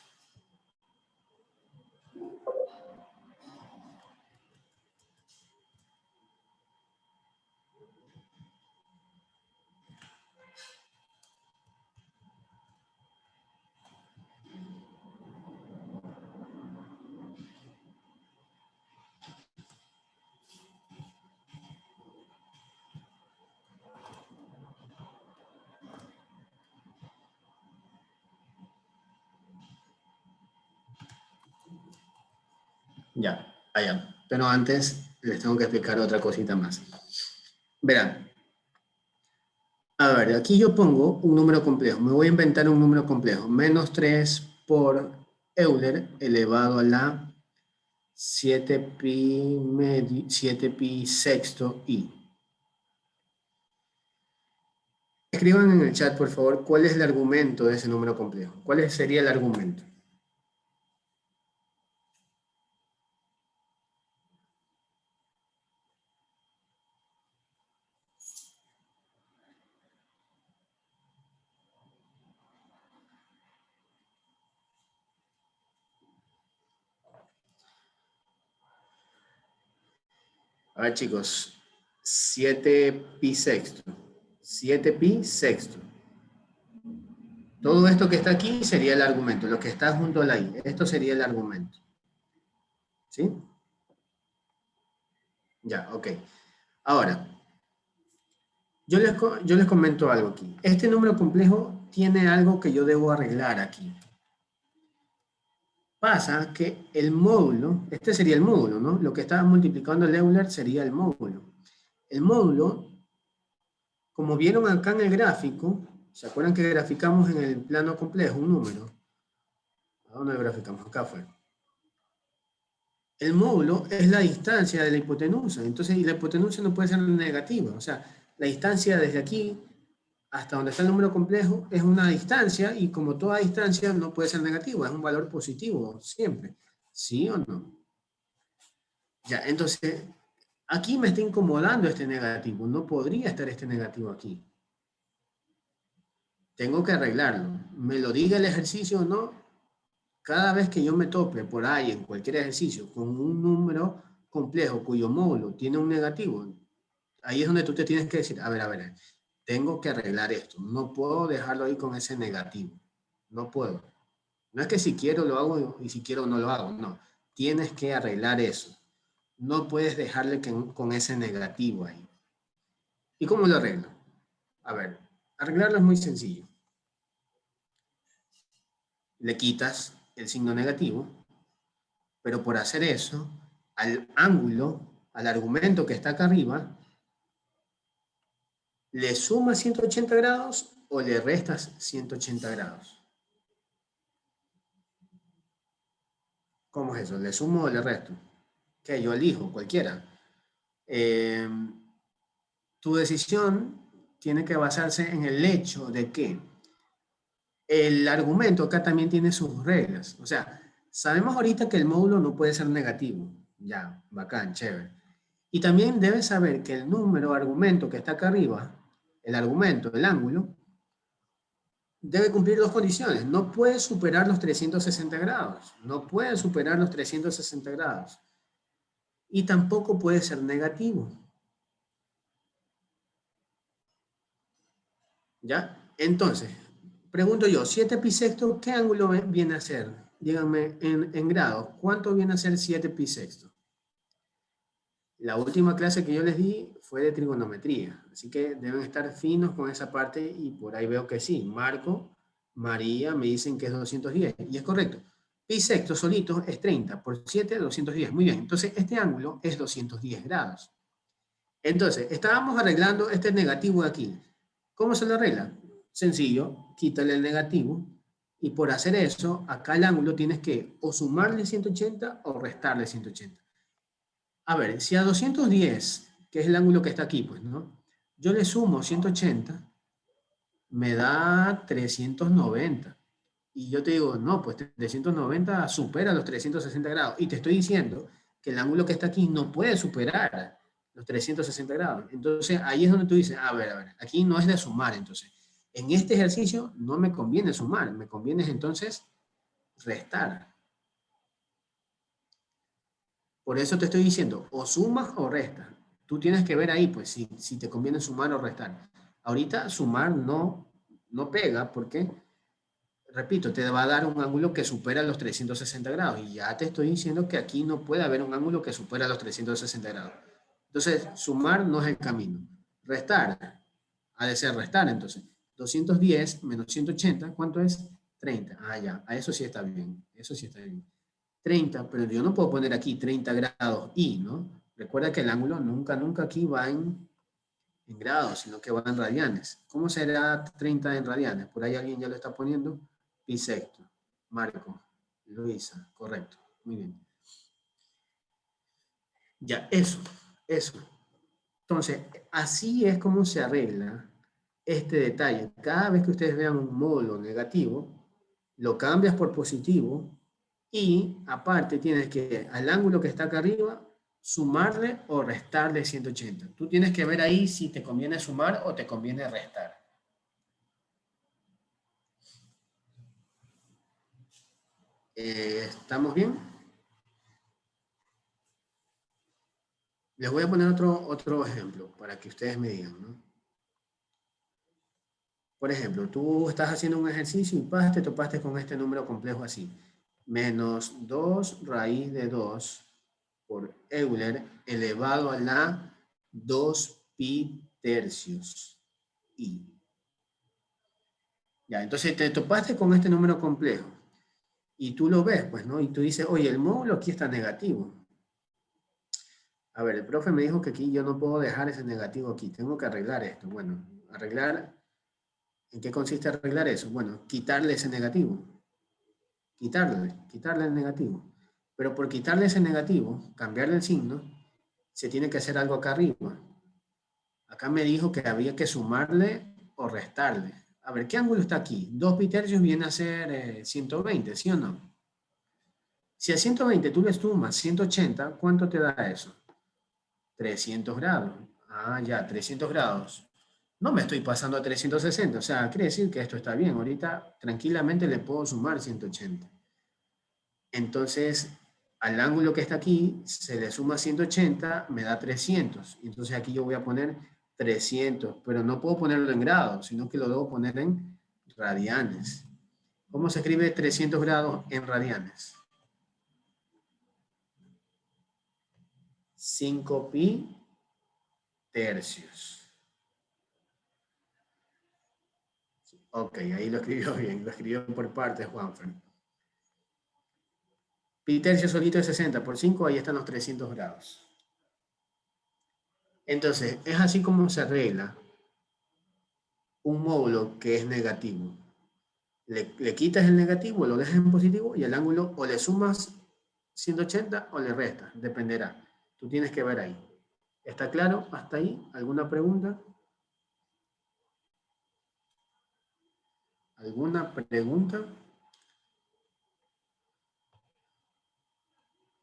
Ya, vayan. Pero antes les tengo que explicar otra cosita más. Verán. A ver, aquí yo pongo un número complejo. Me voy a inventar un número complejo. Menos 3 por Euler elevado a la 7pi sexto i. Escriban en el chat, por favor, cuál es el argumento de ese número complejo. ¿Cuál sería el argumento? A ver, chicos. 7pi sexto. 7pi sexto. Todo esto que está aquí sería el argumento. Lo que está junto a la i. Esto sería el argumento. ¿Sí? Ya, ok. Ahora, yo les comento algo aquí. Este número complejo tiene algo que yo debo arreglar aquí. Pasa que el módulo, este sería el módulo, ¿no? Lo que estaba multiplicando el Euler sería el módulo. El módulo, como vieron acá en el gráfico, ¿se acuerdan que graficamos en el plano complejo un número? ¿A dónde lo graficamos? Acá fue. El módulo es la distancia de la hipotenusa. Entonces, y la hipotenusa no puede ser negativa. O sea, la distancia desde aquí hasta donde está el número complejo es una distancia y como toda distancia no puede ser negativa, es un valor positivo siempre. ¿Sí o no? Ya, entonces, aquí me está incomodando este negativo. No podría estar este negativo aquí. Tengo que arreglarlo. Me lo diga el ejercicio o no. Cada vez que yo me tope por ahí en cualquier ejercicio con un número complejo cuyo módulo tiene un negativo, ahí es donde tú te tienes que decir, a ver, tengo que arreglar esto. No puedo dejarlo ahí con ese negativo. No puedo. No es que si quiero lo hago y si quiero no lo hago. No. Tienes que arreglar eso. No puedes dejarle con ese negativo ahí. ¿Y cómo lo arreglo? A ver, arreglarlo es muy sencillo. Le quitas el signo negativo, pero por hacer eso, al ángulo, al argumento que está acá arriba, ¿le sumas 180 grados o le restas 180 grados? ¿Cómo es eso? ¿Le sumo o le resto? Que yo elijo, cualquiera. Tu decisión tiene que basarse en el hecho de que el argumento acá también tiene sus reglas. O sea, sabemos ahorita que el módulo no puede ser negativo. Ya, bacán, chévere. Y también debes saber que el número argumento que está acá arriba, el argumento, el ángulo, debe cumplir dos condiciones. No puede superar los 360 grados. No puede superar los 360 grados. Y tampoco puede ser negativo. ¿Ya? Entonces, pregunto yo, 7 pi sexto, ¿qué ángulo viene a ser? Díganme en grados, ¿cuánto viene a ser 7 pi sexto? La última clase que yo les di fue de trigonometría, así que deben estar finos con esa parte y por ahí veo que sí. Marco, María me dicen que es 210 y es correcto. Pi sexto solito es 30 por 7, 210. Muy bien, entonces este ángulo es 210 grados. Entonces, estábamos arreglando este negativo de aquí. ¿Cómo se lo arregla? Sencillo, quítale el negativo y por hacer eso, acá el ángulo tienes que o sumarle 180 o restarle 180. A ver, si a 210, que es el ángulo que está aquí, pues, ¿no? Yo le sumo 180, me da 390. Y yo te digo, no, pues 390 supera los 360 grados. Y te estoy diciendo que el ángulo que está aquí no puede superar los 360 grados. Entonces, ahí es donde tú dices, a ver, aquí no es de sumar, entonces. En este ejercicio no me conviene sumar, me conviene entonces restar. Por eso te estoy diciendo, o sumas o restas. Tú tienes que ver ahí, pues, si te conviene sumar o restar. Ahorita sumar no pega porque, repito, te va a dar un ángulo que supera los 360 grados. Y ya te estoy diciendo que aquí no puede haber un ángulo que supera los 360 grados. Entonces, sumar no es el camino. Restar, ha de ser restar, entonces. 210 menos 180, ¿cuánto es? 30. Ah, ya, a eso sí está bien. Eso sí está bien. 30, pero yo no puedo poner aquí 30 grados y, ¿no? Recuerda que el ángulo nunca aquí va en grados, sino que va en radianes. ¿Cómo será 30 en radianes? Por ahí alguien ya lo está poniendo. Pi sexto. Marco, Luisa, correcto. Muy bien. Ya, eso. Entonces, así es como se arregla este detalle. Cada vez que ustedes vean un módulo negativo, lo cambias por positivo y aparte tienes que al ángulo que está acá arriba sumarle o restarle 180. Tú tienes que ver ahí si te conviene sumar o te conviene restar. ¿Estamos bien? Les voy a poner otro ejemplo para que ustedes me digan, ¿no? Por ejemplo, tú estás haciendo un ejercicio y te topaste con este número complejo así. Menos 2 raíz de 2 por Euler elevado a la 2 pi tercios i. Ya, entonces te topaste con este número complejo y tú lo ves, pues, ¿no? Y tú dices, oye, el módulo aquí está negativo. A ver, el profe me dijo que aquí yo no puedo dejar ese negativo aquí, tengo que arreglar esto. Bueno, arreglar, ¿en qué consiste arreglar eso? Bueno, quitarle ese negativo. Quitarle el negativo. Pero por quitarle ese negativo, cambiarle el signo, se tiene que hacer algo acá arriba. Acá me dijo que había que sumarle o restarle. A ver, ¿qué ángulo está aquí? 2 pi tercios viene a ser 120, ¿sí o no? Si a 120 tú le sumas 180, ¿cuánto te da eso? 300 grados. Ah, ya, 300 grados. No me estoy pasando a 360, o sea, quiere decir que esto está bien. Ahorita tranquilamente le puedo sumar 180. Entonces, al ángulo que está aquí, se le suma 180, me da 300. Entonces aquí yo voy a poner 300, pero no puedo ponerlo en grados, sino que lo debo poner en radianes. ¿Cómo se escribe 300 grados en radianes? 5 pi tercios. Ok, ahí lo escribió bien, lo escribió por partes, Juanfer. Pi tercio solito es 60, por 5 ahí están los 300 grados. Entonces, es así como se arregla un módulo que es negativo. Le quitas el negativo, lo dejas en positivo y el ángulo o le sumas 180 o le restas, dependerá. Tú tienes que ver ahí. ¿Está claro hasta ahí? ¿Alguna pregunta? ¿Alguna pregunta?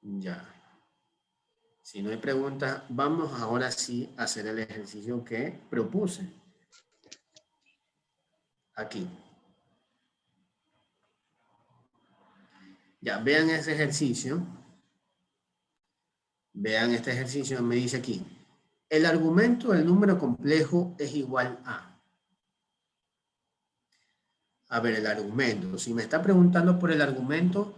Ya. Si no hay preguntas, vamos ahora sí a hacer el ejercicio que propuse. Aquí. Ya, vean ese ejercicio. Vean este ejercicio, me dice aquí. El argumento del número complejo es igual a. A ver, el argumento. Si me está preguntando por el argumento,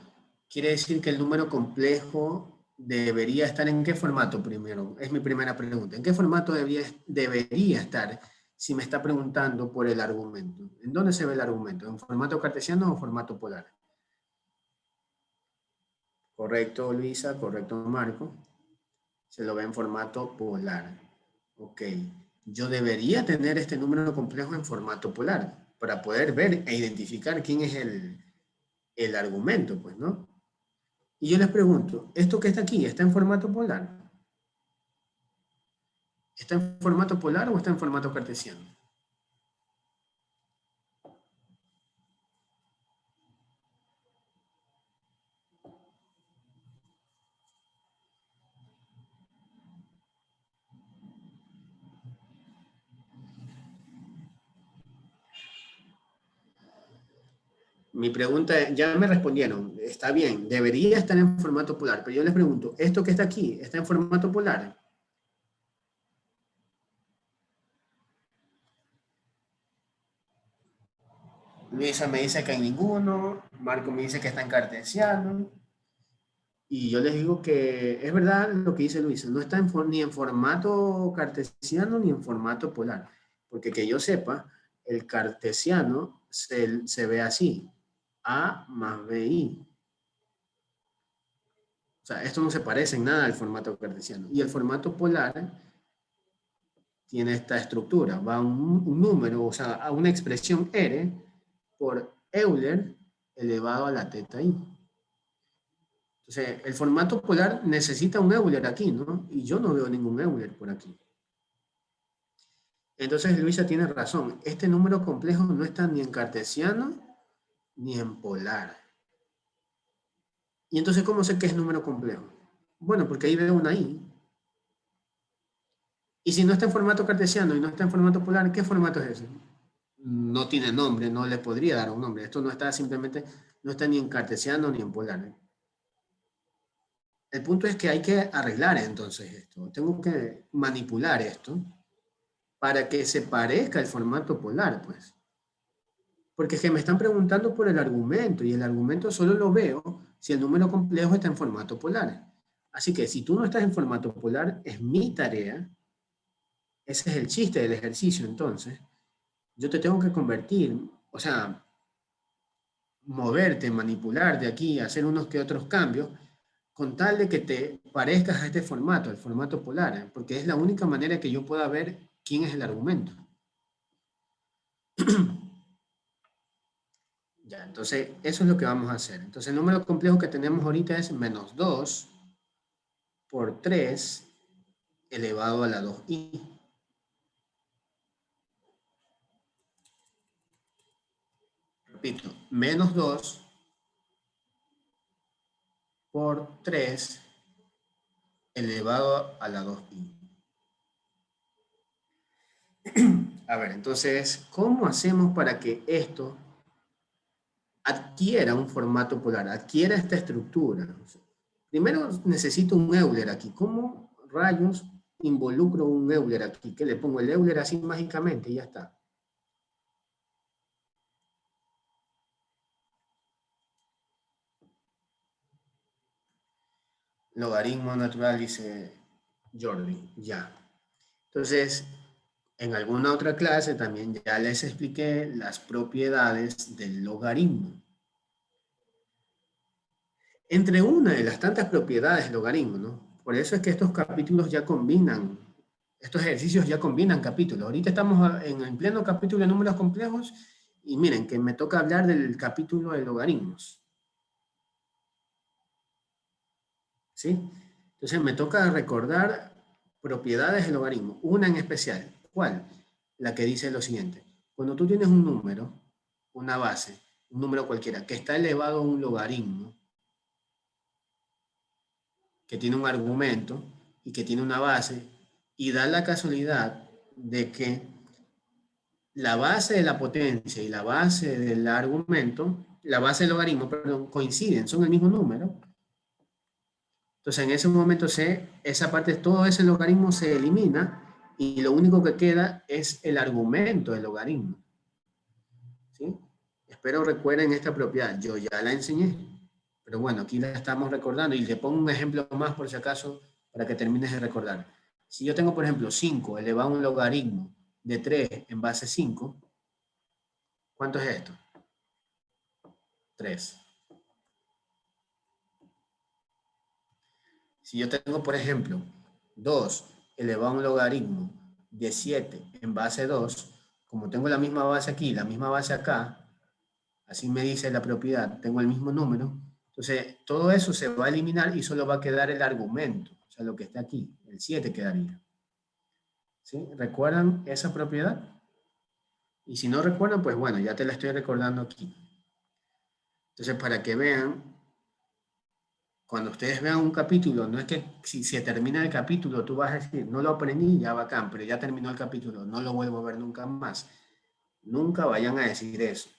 quiere decir que el número complejo debería estar en qué formato primero. Es mi primera pregunta. ¿En qué formato debería estar si me está preguntando por el argumento? ¿En dónde se ve el argumento? ¿En formato cartesiano o formato polar? Correcto, Luisa. Correcto, Marco. Se lo ve en formato polar. Ok. Yo debería tener este número complejo en formato polar para poder ver e identificar quién es el argumento, pues, ¿no? Y yo les pregunto, ¿esto que está aquí está en formato polar? ¿Está en formato polar o está en formato cartesiano? Mi pregunta, ya me respondieron, está bien, debería estar en formato polar, pero yo les pregunto, ¿esto que está aquí está en formato polar? Luisa me dice que en ninguno, Marco me dice que está en cartesiano, y yo les digo que es verdad lo que dice Luisa, no está ni en formato cartesiano ni en formato polar, porque que yo sepa, el cartesiano se ve así, A más BI. O sea, esto no se parece en nada al formato cartesiano. Y el formato polar tiene esta estructura, va un número, o sea, a una expresión R por Euler elevado a la teta I. Entonces, el formato polar necesita un Euler aquí, ¿no? Y yo no veo ningún Euler por aquí. Entonces, Luisa tiene razón. Este número complejo no está ni en cartesiano ni en polar. ¿Y entonces cómo sé que es número complejo? Bueno, porque ahí veo una I. Y si no está en formato cartesiano y no está en formato polar, ¿qué formato es ese? No tiene nombre, no le podría dar un nombre. Esto no está simplemente, no está ni en cartesiano ni en polar. El punto es que hay que arreglar entonces esto. Tengo que manipular esto para que se parezca al formato polar, pues. Porque es que me están preguntando por el argumento y el argumento solo lo veo si el número complejo está en formato polar. Así que si tú no estás en formato polar, es mi tarea. Ese es el chiste del ejercicio, entonces. Yo te tengo que convertir, o sea, moverte, manipular de aquí, hacer unos que otros cambios, con tal de que te parezcas a este formato, el formato polar, ¿eh? Porque es la única manera que yo pueda ver quién es el argumento. Ya, entonces eso es lo que vamos a hacer. Entonces el número complejo que tenemos ahorita es menos 2 por 3 elevado a la 2i. Repito, menos 2 por 3 elevado a la 2i. A ver, entonces, ¿cómo hacemos para que esto adquiera un formato polar, adquiera esta estructura? Primero necesito un Euler aquí. ¿Cómo rayos involucro un Euler aquí? Que le pongo el Euler así mágicamente y ya está. Logaritmo natural, dice Jordi. Ya. Entonces, en alguna otra clase también ya les expliqué las propiedades del logaritmo. Entre una de las tantas propiedades del logaritmo, ¿no? Por eso es que estos capítulos ya combinan, estos ejercicios ya combinan capítulos. Ahorita estamos en pleno capítulo de números complejos y miren que me toca hablar del capítulo de logaritmos. ¿Sí? Entonces me toca recordar propiedades del logaritmo, una en especial. ¿Cuál? La que dice lo siguiente. Cuando tú tienes un número, una base, un número cualquiera, que está elevado a un logaritmo, que tiene un argumento y que tiene una base, y da la casualidad de que la base de la potencia y la base del argumento, la base del logaritmo, perdón, coinciden, son el mismo número. Entonces en ese momento esa parte, todo ese logaritmo se elimina y lo único que queda es el argumento del logaritmo. ¿Sí? Espero recuerden esta propiedad, yo ya la enseñé, pero bueno, aquí la estamos recordando y le pongo un ejemplo más por si acaso para que termines de recordar. Si yo tengo, por ejemplo, 5 elevado a un logaritmo de 3 en base 5, ¿cuánto es esto? 3. Si yo tengo, por ejemplo, 2 elevado a un logaritmo de 7 en base 2, como tengo la misma base aquí, la misma base acá, así me dice la propiedad, tengo el mismo número, entonces todo eso se va a eliminar y solo va a quedar el argumento, o sea, lo que está aquí, el 7 quedaría. ¿Sí? ¿Recuerdan esa propiedad? Y si no recuerdan, pues bueno, ya te la estoy recordando aquí. Entonces, para que vean, cuando ustedes vean un capítulo, no es que si se termina el capítulo, tú vas a decir, no lo aprendí, ya bacán, pero ya terminó el capítulo, no lo vuelvo a ver nunca más. Nunca vayan a decir eso.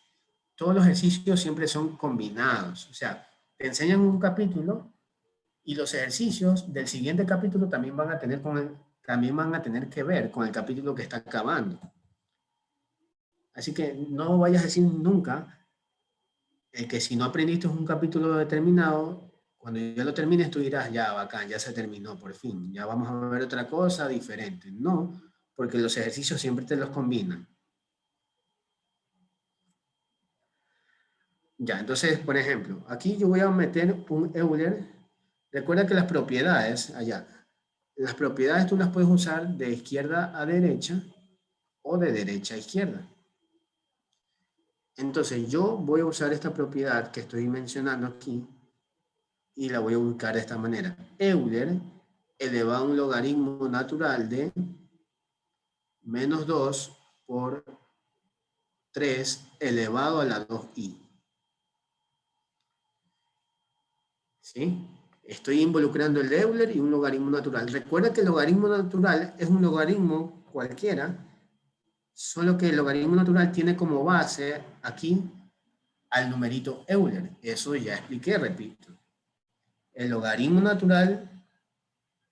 todos los ejercicios siempre son combinados. O sea, te enseñan un capítulo y los ejercicios del siguiente capítulo también van a tener, también van a tener que ver con el capítulo que está acabando. Así que no vayas a decir nunca que si no aprendiste un capítulo determinado, cuando ya lo termines tú dirás, ya, bacán, ya se terminó, por fin, ya vamos a ver otra cosa diferente. No, porque los ejercicios siempre te los combinan. Ya, entonces, por ejemplo, aquí yo voy a meter un Euler. Recuerda que las propiedades, allá, las propiedades tú las puedes usar de izquierda a derecha o de derecha a izquierda. Entonces, yo voy a usar esta propiedad que estoy mencionando aquí y la voy a buscar de esta manera. Euler elevado a un logaritmo natural de menos 2 por 3 elevado a la 2i. ¿Sí? Estoy involucrando el Euler y un logaritmo natural. Recuerda que el logaritmo natural es un logaritmo cualquiera, solo que el logaritmo natural tiene como base aquí al numerito Euler. Eso ya expliqué, repito. El logaritmo natural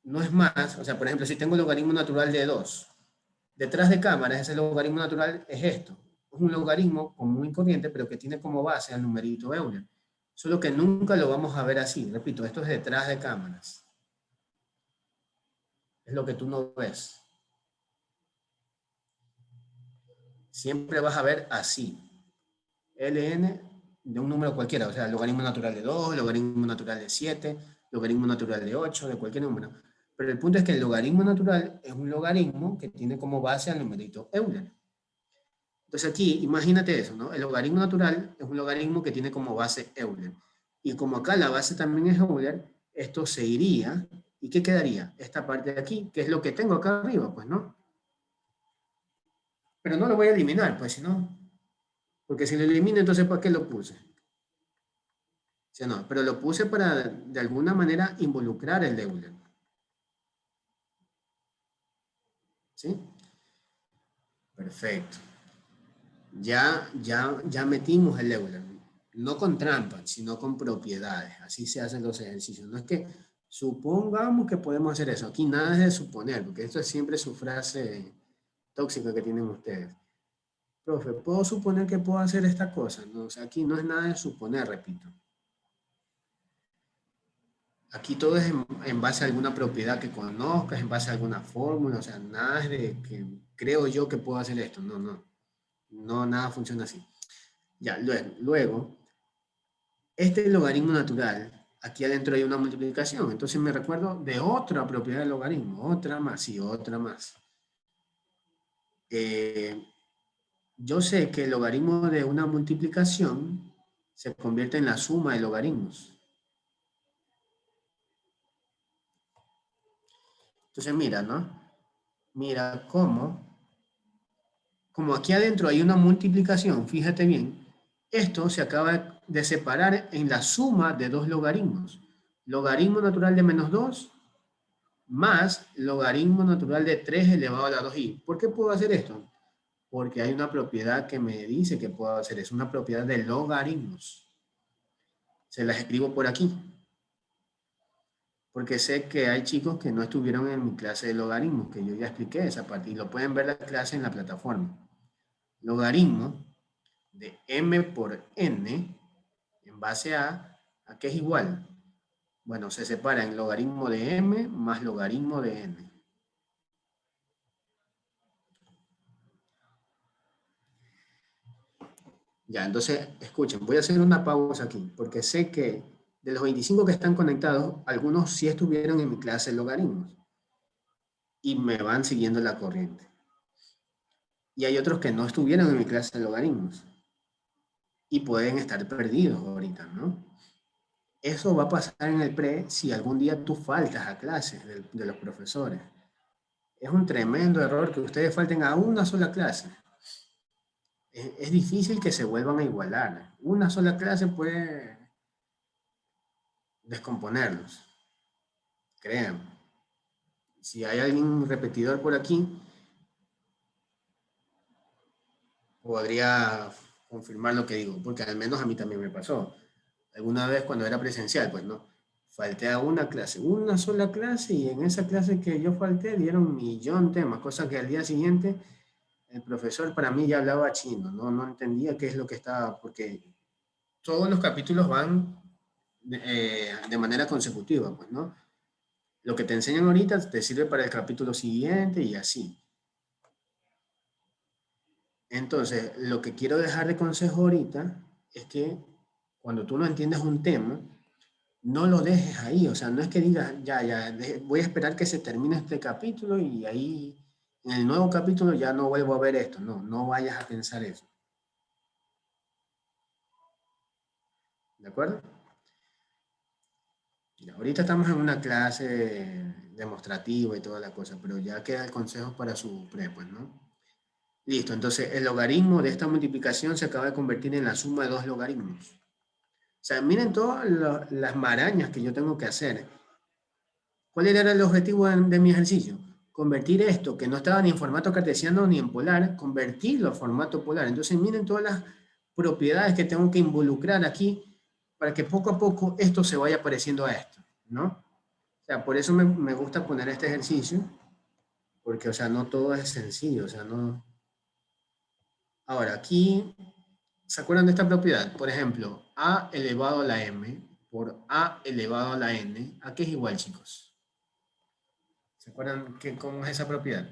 no es más, o sea, por ejemplo, si tengo el logaritmo natural de 2, detrás de cámaras ese logaritmo natural es esto. Es un logaritmo común y corriente, pero que tiene como base al numerito Euler. Solo que nunca lo vamos a ver así. Repito, esto es detrás de cámaras. Es lo que tú no ves. Siempre vas a ver así. Ln de un número cualquiera, o sea, logaritmo natural de 2, logaritmo natural de 7, logaritmo natural de 8, de cualquier número. Pero el punto es que el logaritmo natural es un logaritmo que tiene como base al numerito Euler. Entonces aquí, imagínate eso, ¿no? El logaritmo natural es un logaritmo que tiene como base Euler. Y como acá la base también es Euler, esto se iría, ¿y qué quedaría? Esta parte de aquí, que es lo que tengo acá arriba, pues, ¿no? Pero no lo voy a eliminar, pues, si no, porque si lo elimino, entonces ¿para qué lo puse? ¿Sí o no? Pero lo puse para, de alguna manera, involucrar el Euler. ¿Sí? Perfecto. Ya metimos el Euler. No con trampas, sino con propiedades. Así se hacen los ejercicios. No es que supongamos que podemos hacer eso. Aquí nada es de suponer, porque esto es siempre su frase tóxica que tienen ustedes. Profe, ¿puedo suponer que puedo hacer esta cosa? No, o sea, aquí no es nada de suponer, repito. Aquí todo es en base a alguna propiedad que conozcas, en base a alguna fórmula, o sea, nada es de que creo yo que puedo hacer esto. No, no. No, nada funciona así. Ya, luego este logaritmo natural, aquí adentro hay una multiplicación, entonces me recuerdo de otra propiedad del logaritmo, otra más y otra más. Eh, yo sé que el logaritmo de una multiplicación se convierte en la suma de logaritmos. Entonces mira, ¿no? Mira como aquí adentro hay una multiplicación, fíjate bien, esto se acaba de separar en la suma de dos logaritmos. Logaritmo natural de menos 2 más logaritmo natural de 3 elevado a la 2i. ¿Por qué puedo hacer esto? Porque hay una propiedad que me dice que puedo hacer. Es una propiedad de logaritmos. Se las escribo por aquí. Porque sé que hay chicos que no estuvieron en mi clase de logaritmos, que yo ya expliqué esa parte. Y lo pueden ver la clase en la plataforma. Logaritmo de m por n en base ¿a qué es igual? Bueno, se separa en logaritmo de m más logaritmo de n. Ya, entonces, escuchen, voy a hacer una pausa aquí, porque sé que de los 25 que están conectados, algunos sí estuvieron en mi clase de logaritmos y me van siguiendo la corriente. Y hay otros que no estuvieron en mi clase de logaritmos y pueden estar perdidos ahorita, ¿no? Eso va a pasar en el pre si algún día tú faltas a clases de los profesores. Es un tremendo error que ustedes falten a una sola clase. Es difícil que se vuelvan a igualar. Una sola clase puede descomponerlos, créanme. Si hay algún repetidor por aquí, podría confirmar lo que digo, porque al menos a mí también me pasó. Alguna vez cuando era presencial, pues no, falté a una clase, una sola clase, y en esa clase que yo falté dieron un millón de temas, cosa que al día siguiente el profesor para mí ya hablaba chino, no entendía qué es lo que estaba, porque todos los capítulos van de manera consecutiva, pues, ¿no? Lo que te enseñan ahorita te sirve para el capítulo siguiente y así. Entonces, lo que quiero dejar de consejo ahorita es que cuando tú no entiendes un tema, no lo dejes ahí. O sea, no es que digas, voy a esperar que se termine este capítulo y ahí en el nuevo capítulo ya no vuelvo a ver esto. No, no vayas a pensar eso. ¿De acuerdo? Mira, ahorita estamos en una clase demostrativa y toda la cosa, pero ya queda el consejo para su pre, pues, ¿no? Listo, entonces el logaritmo de esta multiplicación se acaba de convertir en la suma de dos logaritmos. O sea, miren todas las marañas que yo tengo que hacer. ¿Cuál era el objetivo de mi ejercicio? Convertir esto, que no estaba ni en formato cartesiano ni en polar, convertirlo a formato polar. Entonces miren todas las propiedades que tengo que involucrar aquí para que poco a poco esto se vaya pareciendo a esto, ¿no? O sea, por eso me gusta poner este ejercicio, porque, o sea, no todo es sencillo, o sea, no... Ahora, aquí, ¿se acuerdan de esta propiedad? Por ejemplo, a elevado a la m por a elevado a la n, ¿a qué es igual, chicos? ¿Se acuerdan cómo es esa propiedad?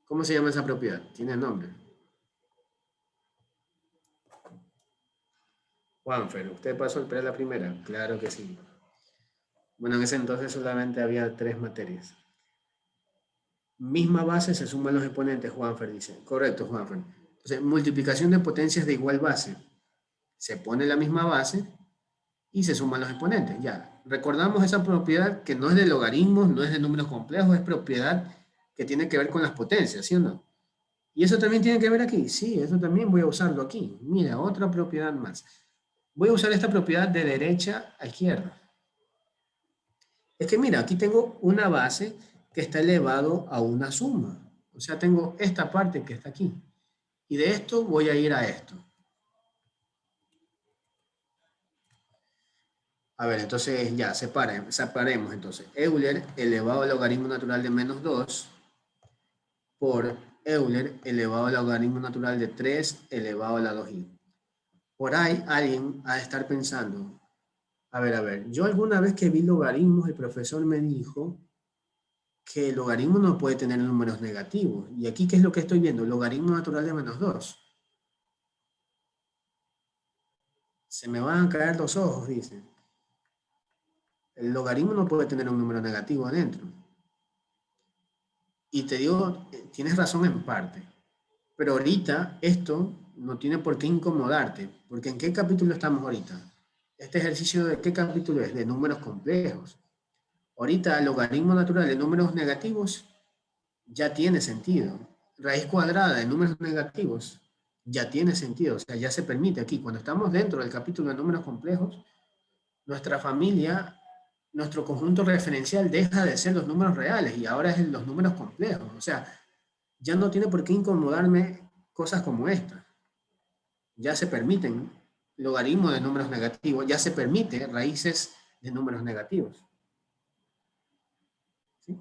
¿Cómo se llama esa propiedad? Tiene nombre. Juanfer, ¿usted pasó el pre a la primera? Claro que sí. Bueno, en ese entonces solamente había 3 materias. Misma base se suman los exponentes, Juanfer dice. Correcto, Juanfer. Entonces, multiplicación de potencias de igual base. Se pone la misma base y se suman los exponentes. Ya, recordamos esa propiedad que no es de logaritmos, no es de números complejos, es propiedad que tiene que ver con las potencias, ¿sí o no? ¿Y eso también tiene que ver aquí? Sí, eso también voy a usarlo aquí. Mira, otra propiedad más. Voy a usar esta propiedad de derecha a izquierda. Es que mira, aquí tengo una base que está elevado a una suma. O sea, tengo esta parte que está aquí. Y de esto voy a ir a esto. A ver, entonces ya, separemos entonces. Euler elevado al logaritmo natural de menos 2 por Euler elevado al logaritmo natural de 3 elevado a la 2i. Por ahí alguien ha de estar pensando, a ver, yo alguna vez que vi logaritmos, el profesor me dijo que el logaritmo no puede tener números negativos. Y aquí, ¿qué es lo que estoy viendo? Logaritmo natural de menos 2. Se me van a caer los ojos, dice. El logaritmo no puede tener un número negativo adentro. Y te digo, tienes razón en parte. Pero ahorita esto no tiene por qué incomodarte. Porque ¿en qué capítulo estamos ahorita? Este ejercicio de qué capítulo es? De números complejos. Ahorita el logaritmo natural de números negativos ya tiene sentido. Raíz cuadrada de números negativos ya tiene sentido. O sea, ya se permite aquí. Cuando estamos dentro del capítulo de números complejos, nuestra familia, nuestro conjunto referencial deja de ser los números reales y ahora es los números complejos. O sea, ya no tiene por qué incomodarme cosas como esta. Ya se permiten logaritmos de números negativos, ya se permite raíces de números negativos. ¿Sí?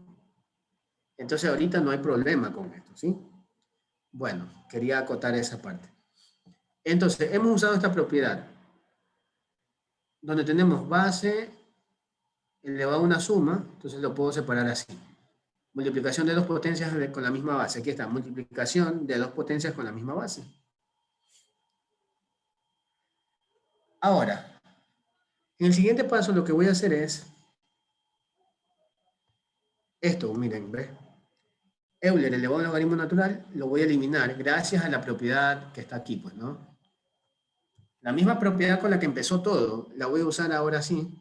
Entonces ahorita no hay problema con esto, ¿sí? Bueno, quería acotar esa parte. Entonces, hemos usado esta propiedad donde tenemos base elevado a una suma, entonces lo puedo separar así. Multiplicación de dos potencias con la misma base. Aquí está, multiplicación de dos potencias con la misma base. Ahora, en el siguiente paso lo que voy a hacer es esto, miren, ¿ves? Euler elevado al logaritmo natural lo voy a eliminar gracias a la propiedad que está aquí, pues, ¿no? La misma propiedad con la que empezó todo, la voy a usar ahora sí,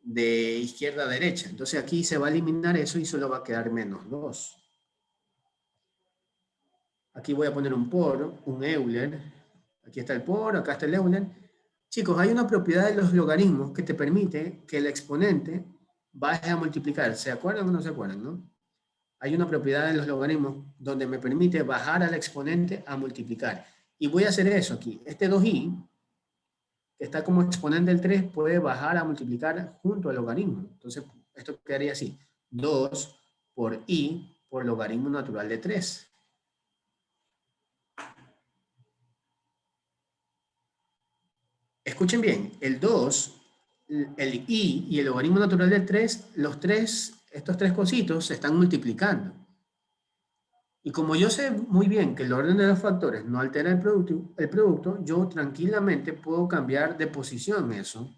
de izquierda a derecha. Entonces aquí se va a eliminar eso y solo va a quedar menos 2. Aquí voy a poner un por, un Euler. Aquí está el por, acá está el Euler. Chicos, hay una propiedad de los logaritmos que te permite que el exponente baje a multiplicar. ¿Se acuerdan o no se acuerdan, no? hay una propiedad en los logaritmos donde me permite bajar al exponente a multiplicar. Y voy a hacer eso aquí. Este 2i, que está como exponente del 3, puede bajar a multiplicar junto al logaritmo. Entonces, esto quedaría así. 2 por i por logaritmo natural de 3. Escuchen bien, el 2, el i y el logaritmo natural del 3, estos tres cositos se están multiplicando. Y como yo sé muy bien que el orden de los factores no altera el producto, yo tranquilamente puedo cambiar de posición eso,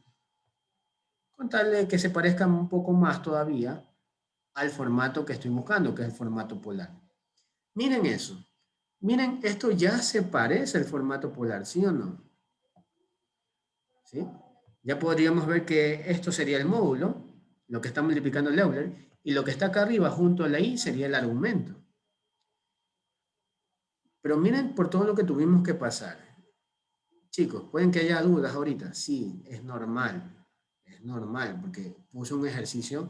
con tal de que se parezca un poco más todavía al formato que estoy buscando, que es el formato polar. Miren eso. Miren, esto ya se parece al formato polar, ¿sí o no? ¿Sí? Ya podríamos ver que esto sería el módulo, lo que está multiplicando el Euler, y lo que está acá arriba junto a la i sería el argumento. Pero miren por todo lo que tuvimos que pasar. Chicos, pueden que haya dudas ahorita. Sí, es normal. Es normal, porque puse un ejercicio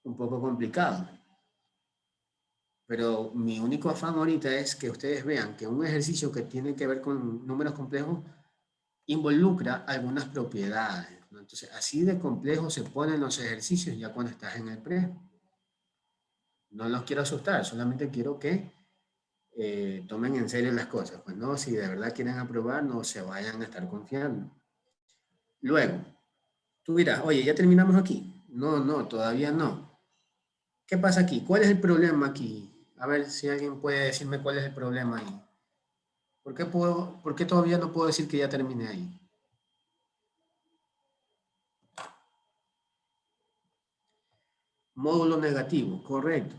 un poco complicado. Pero mi único afán ahorita es que ustedes vean que un ejercicio que tiene que ver con números complejos involucra algunas propiedades, ¿no? Entonces, así de complejo se ponen los ejercicios ya cuando estás en el pre. No los quiero asustar, solamente quiero que tomen en serio las cosas. Pues no, si de verdad quieren aprobar, no se vayan a estar confiando. Luego, tú dirás, oye, ¿ya terminamos aquí? No, no, todavía no. ¿Qué pasa aquí? ¿Cuál es el problema aquí? A ver si alguien puede decirme cuál es el problema ahí. ¿Por qué todavía no puedo decir que ya terminé ahí? Módulo negativo, correcto.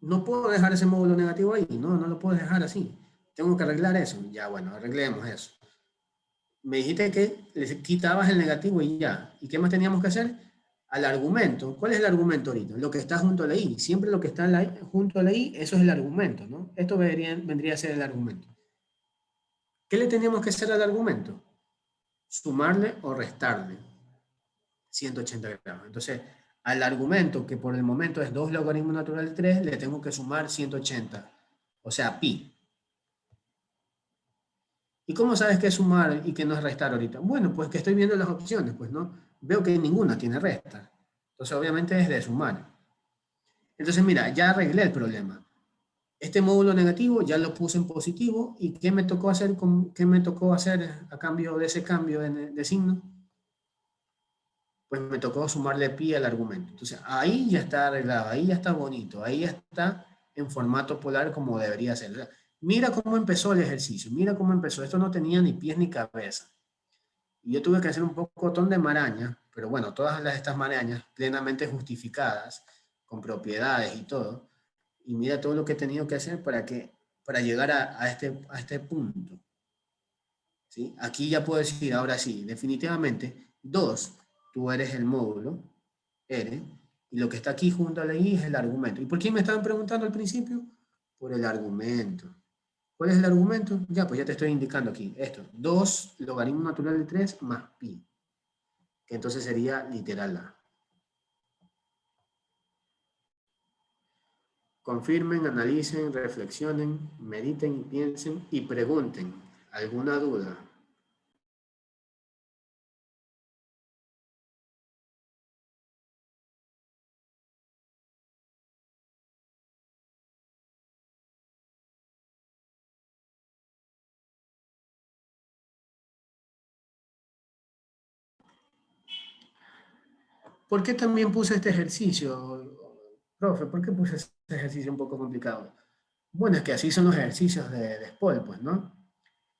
No puedo dejar ese módulo negativo ahí, no, no lo puedo dejar así. Tengo que arreglar eso. Ya, bueno, arreglemos eso. Me dijiste que le quitabas el negativo y ya. ¿Y qué más teníamos que hacer? Al argumento. ¿Cuál es el argumento ahorita? Lo que está junto a la i. Siempre lo que está junto a la i, eso es el argumento, ¿no? Esto vendría a ser el argumento. ¿Qué le teníamos que hacer al argumento? Sumarle o restarle 180 grados. Entonces, al argumento, que por el momento es 2 logaritmos naturales de 3, le tengo que sumar 180, o sea, pi. ¿Y cómo sabes qué es sumar y qué no es restar ahorita? Bueno, pues que estoy viendo las opciones, pues no. Veo que ninguna tiene resta. Entonces, obviamente es de sumar. Entonces, mira, ya arreglé el problema. Este módulo negativo ya lo puse en positivo. ¿Y qué me tocó hacer, qué me tocó hacer a cambio de ese cambio de signo? Pues me tocó sumarle pi al argumento. Entonces, ahí ya está arreglado, ahí ya está bonito, ahí ya está en formato polar como debería ser. O sea, mira cómo empezó el ejercicio, mira cómo empezó. Esto no tenía ni pies ni cabeza. Y yo tuve que hacer un pocotón de marañas, pero bueno, estas marañas plenamente justificadas, con propiedades y todo. Y mira todo lo que he tenido que hacer para llegar a este punto. ¿Sí? Aquí ya puedo decir, ahora sí, definitivamente, 2, tú eres el módulo, eres, y lo que está aquí junto a la i es el argumento. ¿Y por qué me estaban preguntando al principio? Por el argumento. ¿Cuál es el argumento? Ya, pues ya te estoy indicando aquí, esto, 2 logaritmo natural de 3 más pi, que entonces sería literal a. Confirmen, analicen, reflexionen, mediten y piensen y pregunten. ¿Alguna duda? ¿Por qué también puse este ejercicio, profe? ¿Por qué puse este ejercicio un poco complicado? Bueno, es que así son los ejercicios de SPOL, pues, ¿no?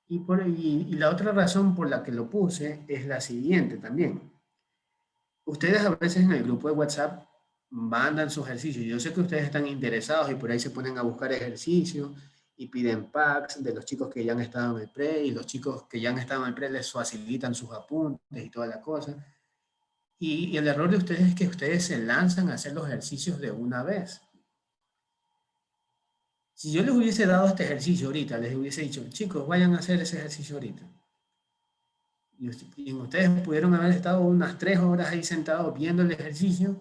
Y la otra razón por la que lo puse es la siguiente también. Ustedes a veces en el grupo de WhatsApp mandan sus ejercicios. Yo sé que ustedes están interesados y por ahí se ponen a buscar ejercicios y piden packs de los chicos que ya han estado en el pre y los chicos que ya han estado en el pre les facilitan sus apuntes y toda la cosa. Y el error de ustedes es que ustedes se lanzan a hacer los ejercicios de una vez. Si yo les hubiese dado este ejercicio ahorita, les hubiese dicho, chicos, vayan a hacer ese ejercicio ahorita. Y ustedes pudieron haber estado unas 3 horas ahí sentados viendo el ejercicio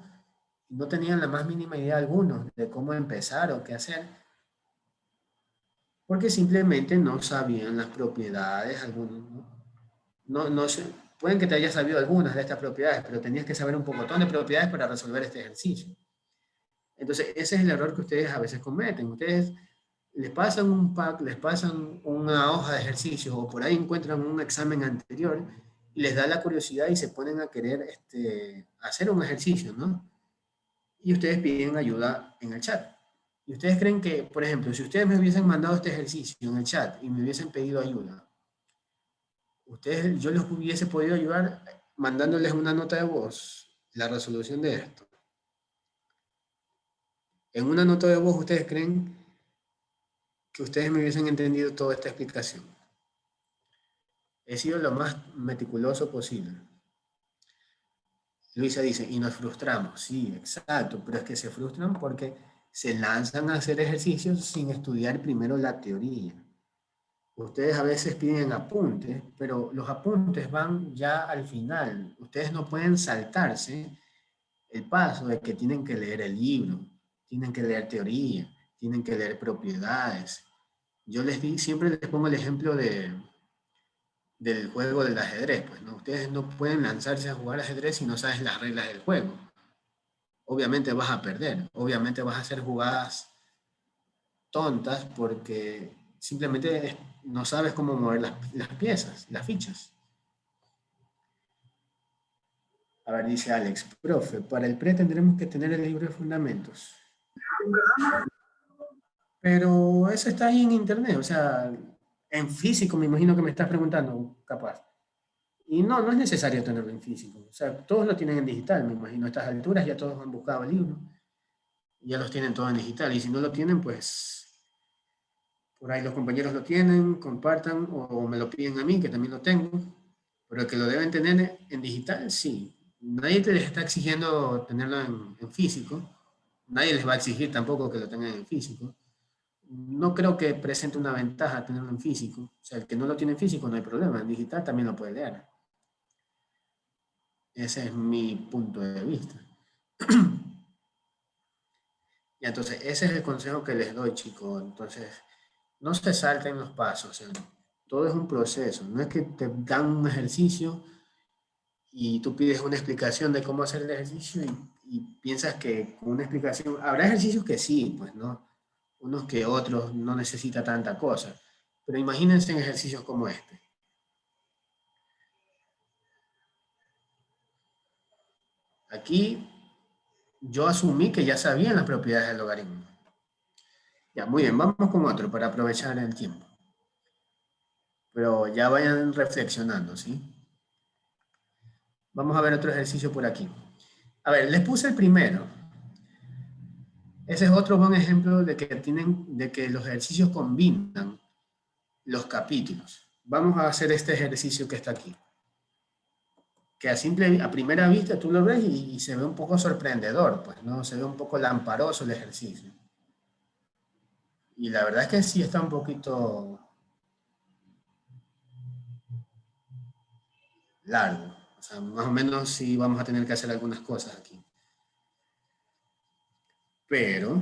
no tenían la más mínima idea algunos de cómo empezar o qué hacer, porque simplemente no sabían las propiedades, algunos, ¿no? No sé, pueden que te hayas sabido algunas de estas propiedades, pero tenías que saber un pocotón de propiedades para resolver este ejercicio. Entonces, ese es el error que ustedes a veces cometen. Ustedes les pasan un pack, les pasan una hoja de ejercicios o por ahí encuentran un examen anterior y les da la curiosidad y se ponen a querer hacer un ejercicio, ¿no? Y ustedes piden ayuda en el chat. Y ustedes creen que, por ejemplo, si ustedes me hubiesen mandado este ejercicio en el chat y me hubiesen pedido ayuda, yo les hubiese podido ayudar mandándoles una nota de voz, la resolución de esto. En una nota de voz, ¿ustedes creen que ustedes me hubiesen entendido toda esta explicación? He sido lo más meticuloso posible. Luisa dice, y nos frustramos. Sí, exacto, pero es que se frustran porque se lanzan a hacer ejercicios sin estudiar primero la teoría. Ustedes a veces piden apuntes, pero los apuntes van ya al final. Ustedes no pueden saltarse el paso de que tienen que leer el libro, tienen que leer teoría, tienen que leer propiedades. Siempre les pongo el ejemplo del juego del ajedrez, pues, ¿no? Ustedes no pueden lanzarse a jugar ajedrez si no sabes las reglas del juego. Obviamente vas a perder, obviamente vas a hacer jugadas tontas porque simplemente no sabes cómo mover las piezas, las fichas. A ver, dice Alex, profe, para el pre tendremos que tener el libro de fundamentos. Pero eso está ahí en internet, o sea, en físico me imagino que me estás preguntando, capaz. Y no es necesario tenerlo en físico. O sea, todos lo tienen en digital, me imagino. A estas alturas ya todos han buscado el libro. Ya los tienen todos en digital. Y si no lo tienen, pues por ahí los compañeros lo tienen, compartan o me lo piden a mí, que también lo tengo. Pero que lo deben tener en digital, sí. Nadie te les está exigiendo tenerlo en físico. Nadie les va a exigir tampoco que lo tengan en físico. No creo que presente una ventaja tenerlo en físico. O sea, el que no lo tiene en físico no hay problema. En digital también lo puede leer. Ese es mi punto de vista. Y entonces, ese es el consejo que les doy, chicos. Entonces, no se salten los pasos. O sea, todo es un proceso. No es que te dan un ejercicio y tú pides una explicación de cómo hacer el ejercicio y piensas que con una explicación... Habrá ejercicios que sí, pues, ¿no? Unos que otros no necesita tanta cosa. Pero imagínense en ejercicios como este. Aquí yo asumí que ya sabían las propiedades del logaritmo. Ya, muy bien, vamos con otro para aprovechar el tiempo. Pero ya vayan reflexionando, ¿sí? Vamos a ver otro ejercicio por aquí. A ver, les puse el primero. Ese es otro buen ejemplo de que los ejercicios combinan los capítulos. Vamos a hacer este ejercicio que está aquí. Que a primera vista tú lo ves y se ve un poco sorprendedor, pues, ¿no? Se ve un poco lamparoso el ejercicio. Y la verdad es que sí está un poquito largo. O sea, más o menos sí vamos a tener que hacer algunas cosas aquí. Pero,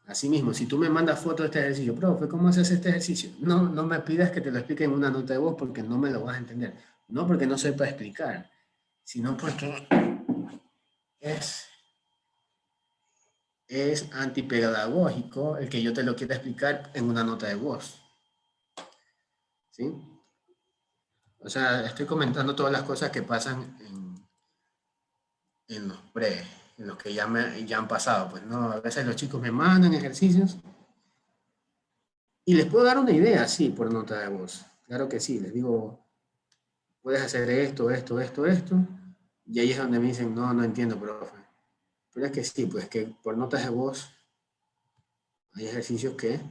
asimismo, si tú me mandas fotos de este ejercicio, profe, ¿cómo haces este ejercicio? No me pidas que te lo explique en una nota de voz porque no me lo vas a entender. No porque no sepa explicar, sino porque es, es antipedagógico el que yo te lo quiera explicar en una nota de voz. ¿Sí? O sea, estoy comentando todas las cosas que pasan en los pre, en los que ya han pasado. Pues, ¿no? A veces los chicos me mandan ejercicios y les puedo dar una idea, sí, por nota de voz. Claro que sí, les digo, puedes hacer esto, y ahí es donde me dicen, no entiendo, profe. Pero es que sí, pues que por notas de voz hay ejercicios que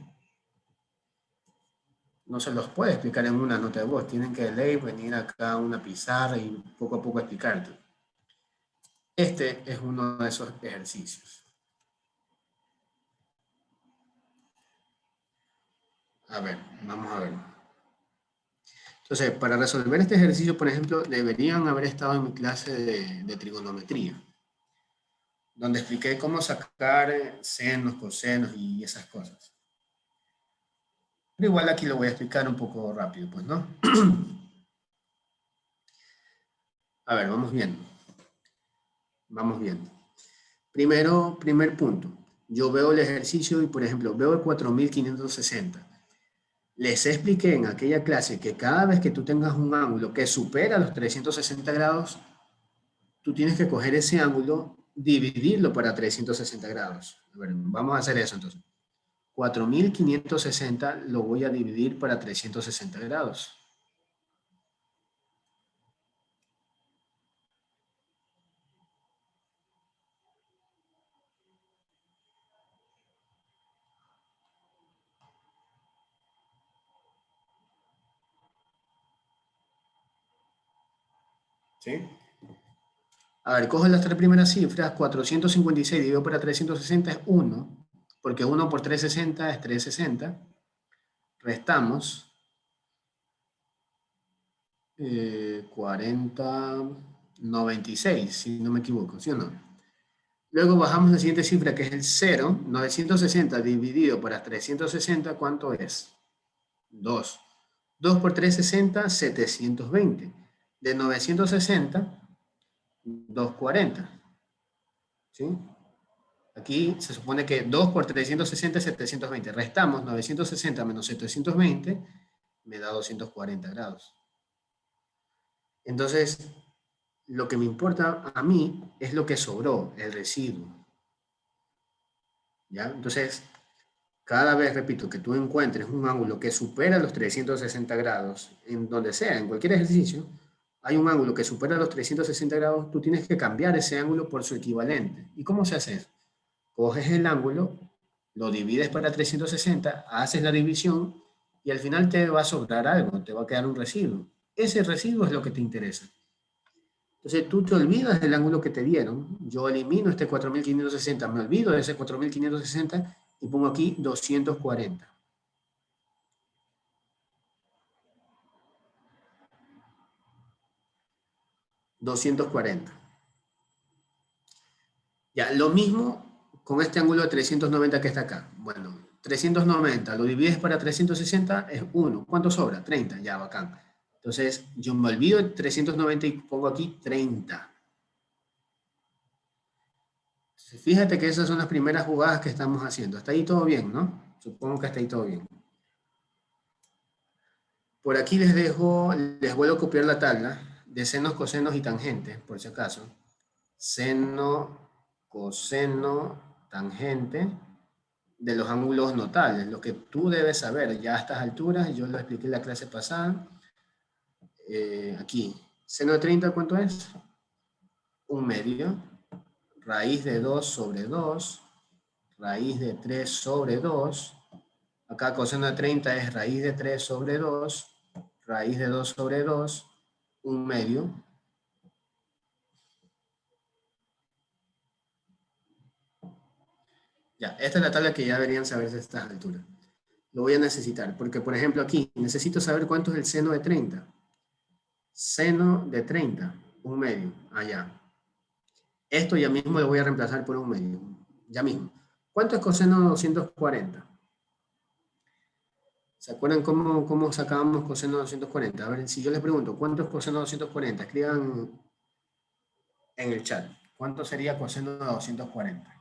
no se los puede explicar en una nota de voz. Tienen que leer, venir acá a una pizarra y poco a poco explicarte. Este es uno de esos ejercicios. A ver, vamos a ver. Entonces, para resolver este ejercicio, por ejemplo, deberían haber estado en mi clase de trigonometría. donde expliqué cómo sacar senos, cosenos y esas cosas. Pero igual aquí lo voy a explicar un poco rápido, pues, ¿no? A ver, vamos viendo. Vamos viendo. Primero, primer punto. Yo veo el ejercicio y, por ejemplo, veo el 4560. Les expliqué en aquella clase que cada vez que tú tengas un ángulo que supera los 360 grados, tú tienes que coger ese ángulo, dividirlo para 360 grados. A ver, vamos a hacer eso entonces. 4560 lo voy a dividir para 360 grados. ¿Sí? A ver, cojo las tres primeras cifras, 456 dividido para 360 es 1, porque 1 por 360 es 360. Restamos 40, 96, si no me equivoco, ¿sí o no? Luego bajamos la siguiente cifra, que es el 0, 960 dividido para 360, ¿cuánto es? 2. 2 por 360, 720. De 960, 240. ¿Sí? Aquí se supone que 2 por 360 es 720. Restamos 960 menos 720, me da 240 grados. Entonces, lo que me importa a mí es lo que sobró, el residuo. ¿Ya? Entonces, cada vez, repito, que tú encuentres un ángulo que supera los 360 grados, en donde sea, en cualquier ejercicio, hay un ángulo que supera los 360 grados, tú tienes que cambiar ese ángulo por su equivalente. ¿Y cómo se hace eso? Coges el ángulo, lo divides para 360, haces la división y al final te va a sobrar algo, te va a quedar un residuo. Ese residuo es lo que te interesa. Entonces tú te olvidas del ángulo que te dieron. Yo elimino este 4560, me olvido de ese 4560 y pongo aquí 240. $240. Ya, lo mismo con este ángulo de 390 que está acá. Bueno, 390 lo divides para 360 es 1. ¿Cuánto sobra? 30, ya, bacán. Entonces, yo me olvido de 390 y pongo aquí 30. Entonces, fíjate que esas son las primeras jugadas que estamos haciendo. Hasta ahí todo bien, ¿no? Supongo que hasta ahí todo bien. Por aquí les dejo, les vuelvo a copiar la tabla de senos, cosenos y tangentes, por si acaso. Seno, coseno, tangente de los ángulos notables, lo que tú debes saber ya a estas alturas, yo lo expliqué en la clase pasada. Aquí, seno de 30, ¿cuánto es? 1/2, raíz de 2 sobre 2, raíz de 3 sobre 2, acá coseno de 30 es raíz de 3 sobre 2, raíz de 2 sobre 2, 1/2. Ya, esta es la tabla que ya deberían saberse a estas alturas. Lo voy a necesitar, porque por ejemplo aquí, necesito saber cuánto es el seno de 30. Seno de 30, 1/2, allá. Esto ya mismo lo voy a reemplazar por 1/2, ya mismo. ¿Cuánto es coseno de 240? ¿Se acuerdan cómo sacábamos coseno de 240? A ver, si yo les pregunto, ¿cuánto es coseno de 240? Escriban en el chat. ¿Cuánto sería coseno de 240?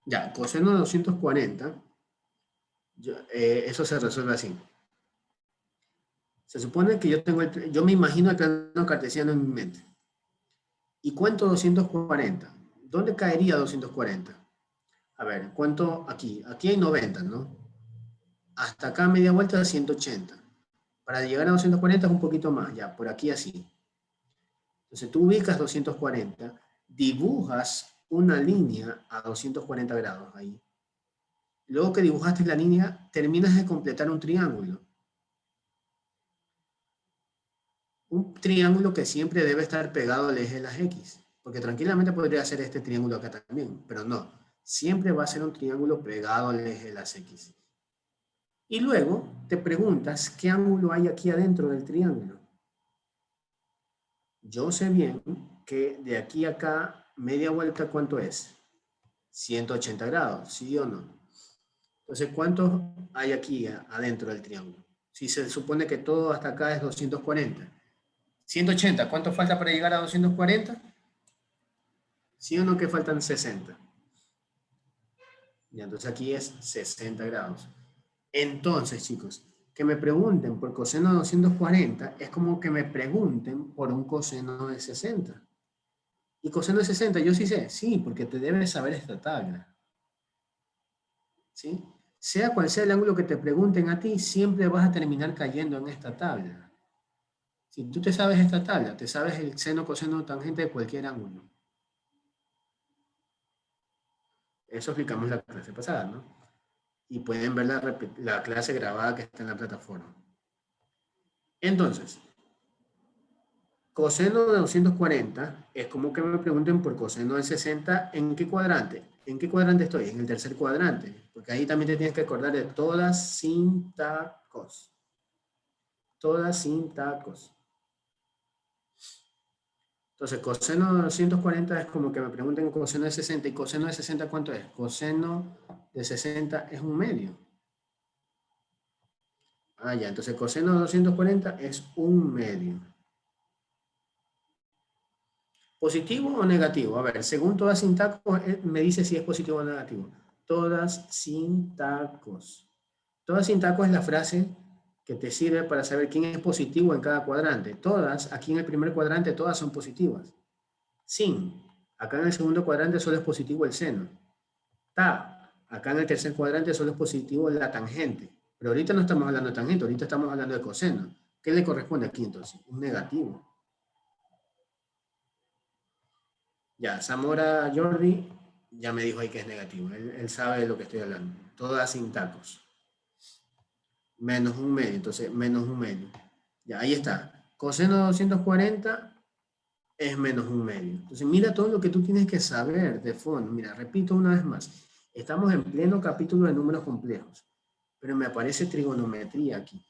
Ya, coseno de 240, eso se resuelve así. Se supone que yo me imagino el plano cartesiano en mi mente. ¿Y cuánto 240? ¿Dónde caería 240? A ver, ¿cuánto aquí? Aquí hay 90, ¿no? Hasta acá media vuelta de 180. Para llegar a 240 es un poquito más, ya, por aquí así. Entonces tú ubicas 240, dibujas una línea a 240 grados ahí. Luego que dibujaste la línea, terminas de completar un triángulo. un triángulo que siempre debe estar pegado al eje de las X. Porque tranquilamente podría ser este triángulo acá también, pero no. Siempre va a ser un triángulo pegado al eje de las X. Y luego te preguntas qué ángulo hay aquí adentro del triángulo. Yo sé bien que de aquí a acá, media vuelta, ¿cuánto es? 180 grados, ¿sí o no? Entonces, ¿cuánto hay aquí adentro del triángulo? Si se supone que todo hasta acá es 240. 180, ¿cuánto falta para llegar a 240? ¿Sí o no que faltan 60? Y entonces aquí es 60 grados. Entonces, chicos, que me pregunten por coseno de 240 es como que me pregunten por un coseno de 60. Y coseno de 60, yo sí sé, sí, porque te debes saber esta tabla. ¿Sí? Sea cual sea el ángulo que te pregunten a ti, siempre vas a terminar cayendo en esta tabla. Si tú te sabes esta tabla, te sabes el seno, coseno, tangente de cualquier ángulo. Eso explicamos la clase pasada, ¿no? Y pueden ver la clase grabada que está en la plataforma. Entonces, coseno de 240 es como que me pregunten por coseno de 60, ¿en qué cuadrante? ¿En qué cuadrante estoy? En el tercer cuadrante, porque ahí también te tienes que acordar de todas sin tacos. Todas sin tacos. Entonces, coseno de 240 es como que me pregunten coseno de 60. ¿Y coseno de 60 cuánto es? Coseno de 60 es un medio. Ah, ya, entonces coseno de 240 es un medio. ¿Positivo o negativo? A ver, según todas sin tacos, me dice si es positivo o negativo. Todas sin tacos. Todas sin tacos es la frase que te sirve para saber quién es positivo en cada cuadrante. Todas, aquí en el primer cuadrante, todas son positivas. Sin, acá en el segundo cuadrante solo es positivo el seno. Ta, acá en el tercer cuadrante solo es positivo la tangente. Pero ahorita no estamos hablando de tangente, ahorita estamos hablando de coseno. ¿Qué le corresponde aquí entonces? Un negativo. Ya, Zamora Jordi ya me dijo ahí que es negativo. Él sabe de lo que estoy hablando. Todas sin tacos. Menos un medio, entonces menos un medio. Ya, ahí está. Coseno de 240 es menos un medio. Entonces mira todo lo que tú tienes que saber de fondo. Mira, repito una vez más. Estamos en pleno capítulo de números complejos, pero me aparece trigonometría aquí.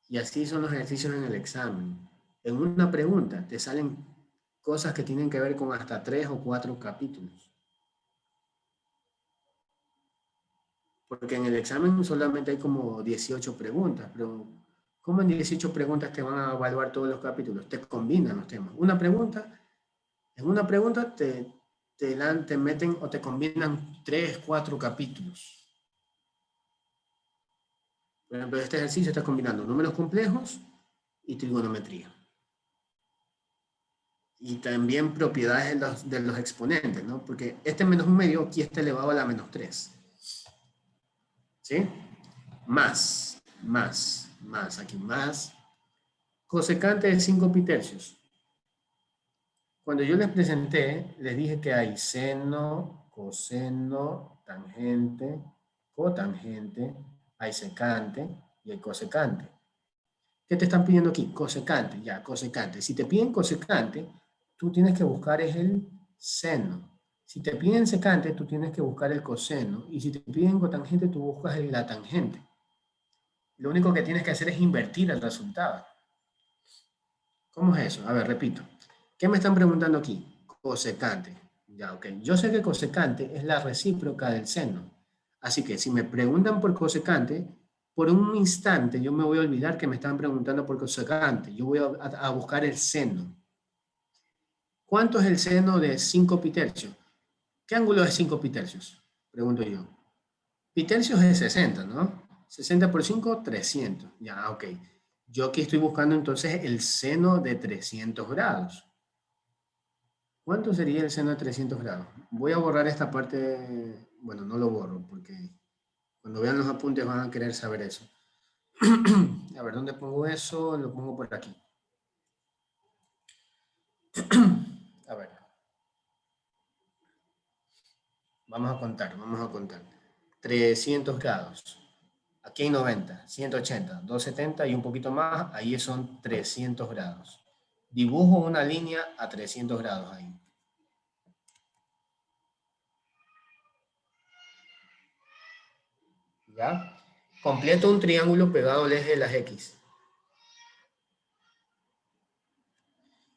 Y así son los ejercicios en el examen. En una pregunta te salen cosas que tienen que ver con hasta 3 o 4 capítulos. Porque en el examen solamente hay como 18 preguntas, pero ¿cómo en 18 preguntas te van a evaluar todos los capítulos? Te combinan los temas. En una pregunta te meten o te combinan 3, 4 capítulos. Por ejemplo, este ejercicio está combinando números complejos y trigonometría. Y también propiedades de los exponentes, ¿no? Porque este menos un medio aquí está elevado a la menos 3. ¿Sí? Más, aquí más. Cosecante de 5 pitercios. Cuando yo les presenté, les dije que hay seno, coseno, tangente, cotangente, hay secante y hay cosecante. ¿Qué te están pidiendo aquí? Cosecante, ya, cosecante. Si te piden cosecante, tú tienes que buscar es el seno. Si te piden secante, tú tienes que buscar el coseno. Y si te piden cotangente, tú buscas la tangente. Lo único que tienes que hacer es invertir el resultado. ¿Cómo es eso? A ver, repito. ¿Qué me están preguntando aquí? Cosecante. Ya, ok. Yo sé que cosecante es la recíproca del seno. Así que si me preguntan por cosecante, por un instante yo me voy a olvidar que me están preguntando por cosecante. Yo voy a buscar el seno. ¿Cuánto es el seno de 5 pitercios? ¿Qué ángulo es 5 pitercios? Pregunto yo. Pitercios es 60, ¿no? 60 por 5, 300. Ya, ok. Yo aquí estoy buscando entonces el seno de 300 grados. ¿Cuánto sería el seno de 300 grados? Voy a borrar esta parte, bueno, no lo borro porque cuando vean los apuntes van a querer saber eso. A ver, ¿dónde pongo eso? Lo pongo por aquí. A ver. Vamos a contar. 300 grados. Aquí hay 90, 180, 270 y un poquito más, ahí son 300 grados. Dibujo una línea a 300 grados ahí. ¿Ya? Completo un triángulo pegado al eje de las X.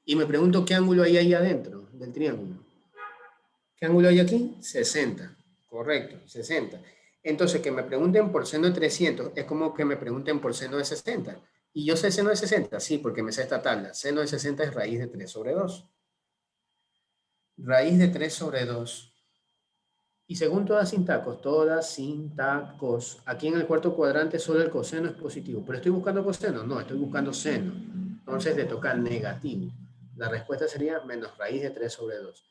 Y me pregunto qué ángulo hay ahí adentro del triángulo. ¿Qué ángulo hay aquí? 60. Correcto, 60. Entonces, que me pregunten por seno de 300 es como que me pregunten por seno de 60. ¿Y yo sé seno de 60? Sí, porque me sé esta tabla. Seno de 60 es raíz de 3 sobre 2. Raíz de 3 sobre 2. Y según todas sin tacos, aquí en el cuarto cuadrante solo el coseno es positivo. ¿Pero estoy buscando coseno? No, estoy buscando seno. Entonces le toca negativo. La respuesta sería menos raíz de 3 sobre 2.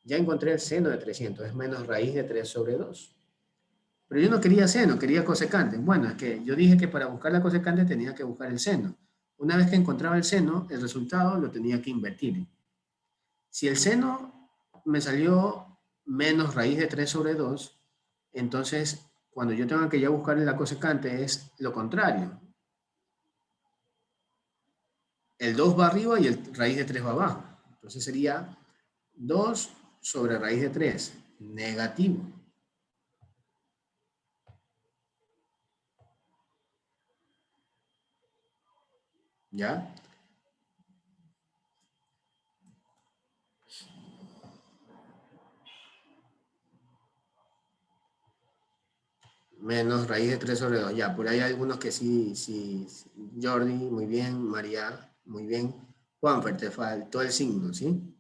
Ya encontré el seno de 300, es menos raíz de 3 sobre 2. Pero yo no quería seno, quería cosecante. Bueno, es que yo dije que para buscar la cosecante tenía que buscar el seno. Una vez que encontraba el seno, el resultado lo tenía que invertir. Si el seno me salió menos raíz de 3 sobre 2, entonces cuando yo tenga que ya buscar la cosecante es lo contrario. El 2 va arriba y el raíz de 3 va abajo. Entonces sería 2 sobre raíz de 3, negativo. ¿Ya? Menos raíz de 3 sobre 2. Ya, por ahí hay algunos que sí. Jordi, muy bien. María, muy bien. Juanfer, te faltó el signo, ¿sí?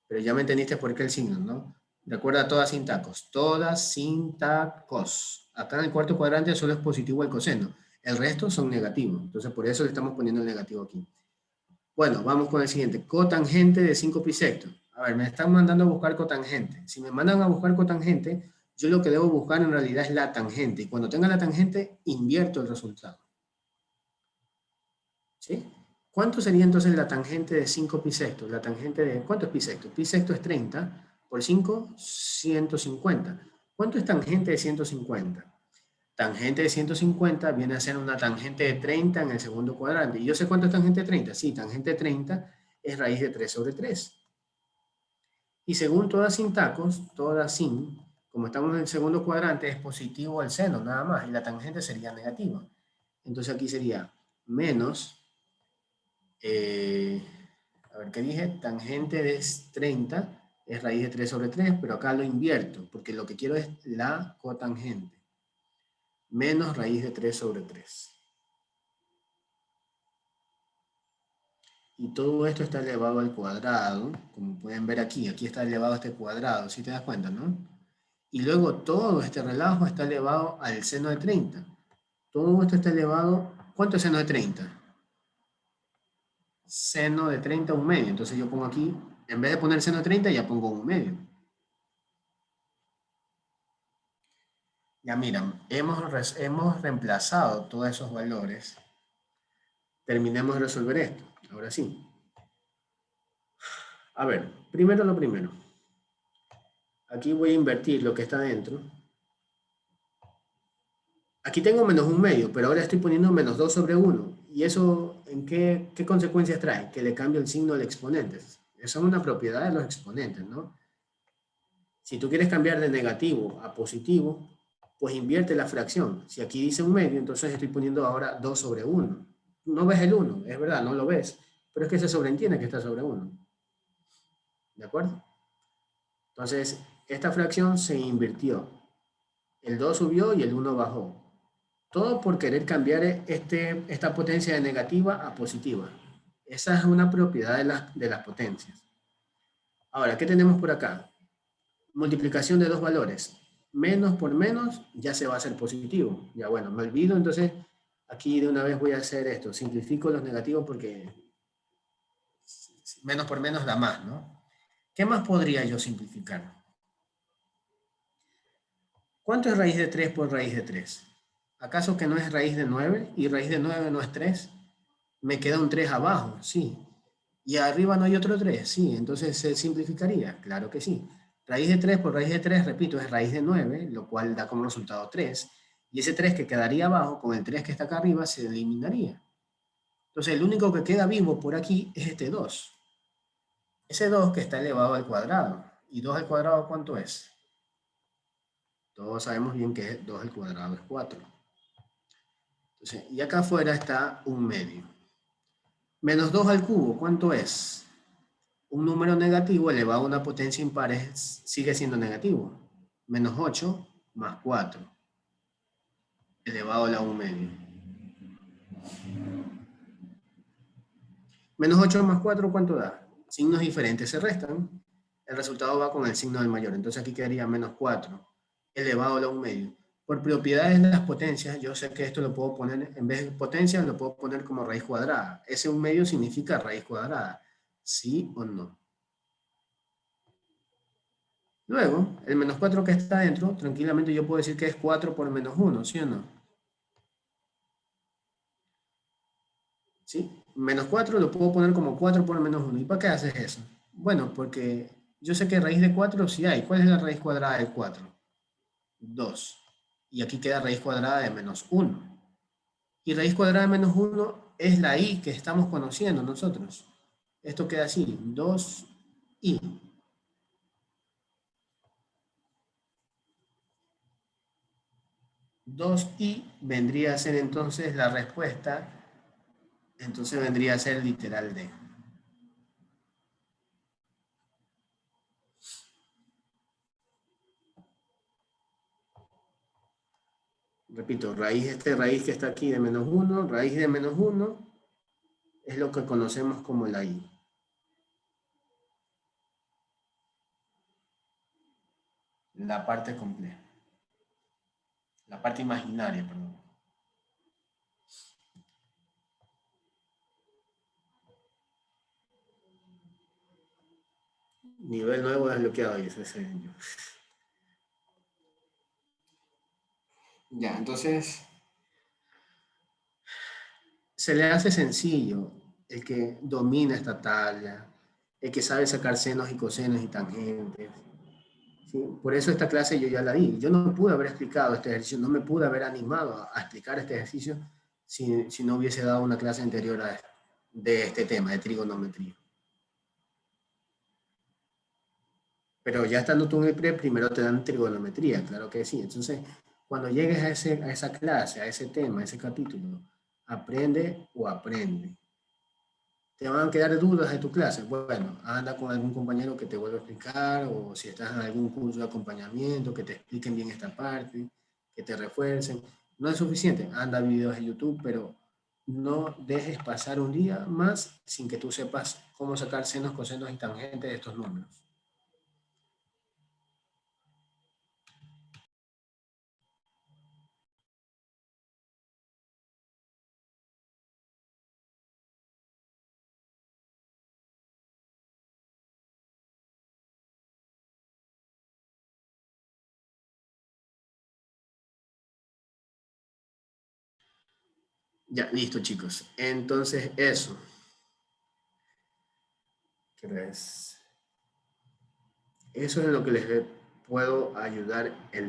Pero ya me entendiste por qué el signo, ¿no? Recuerda todas sin tacos. Todas sin tacos. Acá en el cuarto cuadrante solo es positivo el coseno. El resto son negativos. Entonces, por eso le estamos poniendo el negativo aquí. Bueno, vamos con el siguiente. Cotangente de 5 bisectos. A ver, me están mandando a buscar cotangente. Si me mandan a buscar cotangente, yo lo que debo buscar en realidad es la tangente. Y cuando tenga la tangente, invierto el resultado. ¿Sí? ¿Cuánto sería entonces la tangente de 5 bisectos? La tangente de... ¿Cuánto es bisecto? Bisecto es 30. Por 5, 150. ¿Cuánto es tangente de 150? Tangente de 150 viene a ser una tangente de 30 en el segundo cuadrante. ¿Y yo sé cuánto es tangente de 30? Sí, tangente de 30 es raíz de 3 sobre 3. Y según todas sin tacos, todas sin, como estamos en el segundo cuadrante, es positivo el seno, nada más, y la tangente sería negativa. Entonces aquí sería menos, a ver qué dije, tangente de 30 es raíz de 3 sobre 3, pero acá lo invierto, porque lo que quiero es la cotangente. Menos raíz de 3 sobre 3. Y todo esto está elevado al cuadrado, como pueden ver aquí. Aquí está elevado a este cuadrado, ¿sí te das cuenta, no? Y luego todo este relajo está elevado al seno de 30. Todo esto está elevado... ¿Cuánto es seno de 30? Seno de 30, un medio. Entonces yo pongo aquí, en vez de poner seno de 30, ya pongo un medio. Ya miran, hemos reemplazado todos esos valores. Terminemos de resolver esto. Ahora sí. A ver, primero lo primero. Aquí voy a invertir lo que está dentro. Aquí tengo menos un medio, pero ahora estoy poniendo menos 2 sobre 1. ¿Y eso en qué consecuencias trae? Que le cambio el signo al exponente. Esa es una propiedad de los exponentes, ¿no? Si tú quieres cambiar de negativo a positivo, pues invierte la fracción. Si aquí dice un medio, entonces estoy poniendo ahora 2 sobre 1. No ves el 1, es verdad, no lo ves, pero es que se sobreentiende que está sobre 1. ¿De acuerdo? Entonces, esta fracción se invirtió. El 2 subió y el 1 bajó. Todo por querer cambiar esta potencia de negativa a positiva. Esa es una propiedad de las potencias. Ahora, ¿qué tenemos por acá? Multiplicación de dos valores. Menos por menos ya se va a hacer positivo. Ya bueno, me olvido, entonces aquí de una vez voy a hacer esto. Simplifico los negativos porque menos por menos da más, ¿no? ¿Qué más podría yo simplificar? ¿Cuánto es raíz de 3 por raíz de 3? ¿Acaso que no es raíz de 9 y raíz de 9 no es 3? Me queda un 3 abajo, sí. ¿Y arriba no hay otro 3? Sí, entonces se simplificaría, claro que sí. Raíz de 3 por raíz de 3, repito, es raíz de 9, lo cual da como resultado 3. Y ese 3 que quedaría abajo, con el 3 que está acá arriba, se eliminaría. Entonces, el único que queda vivo por aquí es este 2. Ese 2 que está elevado al cuadrado. ¿Y 2 al cuadrado cuánto es? Todos sabemos bien que 2 al cuadrado es 4. Entonces, y acá afuera está un medio. Menos 2 al cubo, ¿cuánto es? Un número negativo elevado a una potencia impar sigue siendo negativo. Menos 8 más 4 elevado a la 1 medio. Menos 8 más 4, ¿cuánto da? Signos diferentes se restan. El resultado va con el signo del mayor. Entonces aquí quedaría menos 4 elevado a la 1 medio. Por propiedades de las potencias, yo sé que esto lo puedo poner, en vez de potencia, lo puedo poner como raíz cuadrada. Ese 1 medio significa raíz cuadrada. ¿Sí o no? Luego, el menos 4 que está adentro, tranquilamente yo puedo decir que es 4 por menos 1, ¿sí o no? ¿Sí? Menos 4 lo puedo poner como 4 por menos 1. ¿Y para qué haces eso? Bueno, porque yo sé que raíz de 4 sí hay. ¿Cuál es la raíz cuadrada de 4? 2. Y aquí queda raíz cuadrada de menos 1. Y raíz cuadrada de menos 1 es la i que estamos conociendo nosotros. Esto queda así, 2i. 2i vendría a ser entonces la respuesta, entonces vendría a ser literal D. Repito, raíz que está aquí de menos 1, raíz de menos 1 es lo que conocemos como la i. La parte compleja. La parte imaginaria, perdón. Nivel nuevo desbloqueado, y eso es yo. Ya, entonces se le hace sencillo el que domina esta tabla, el que sabe sacar senos y cosenos y tangentes. ¿Sí? Por eso esta clase yo ya la di. Yo no pude haber explicado este ejercicio, no me pude haber animado a explicar este ejercicio si no hubiese dado una clase anterior de este tema, de trigonometría. Pero ya estando tú en el pre, primero te dan trigonometría, claro que sí. Entonces, cuando llegues a esa clase, a ese tema, a ese capítulo, aprende o aprende. ¿Te van a quedar dudas de tu clase? Bueno, anda con algún compañero que te vuelva a explicar, o si estás en algún curso de acompañamiento, que te expliquen bien esta parte, que te refuercen. No es suficiente, anda a videos de YouTube, pero no dejes pasar un día más sin que tú sepas cómo sacar senos, cosenos y tangentes de estos números. Ya, listo, chicos. Entonces, eso. ¿Qué es? Eso es lo que les puedo ayudar el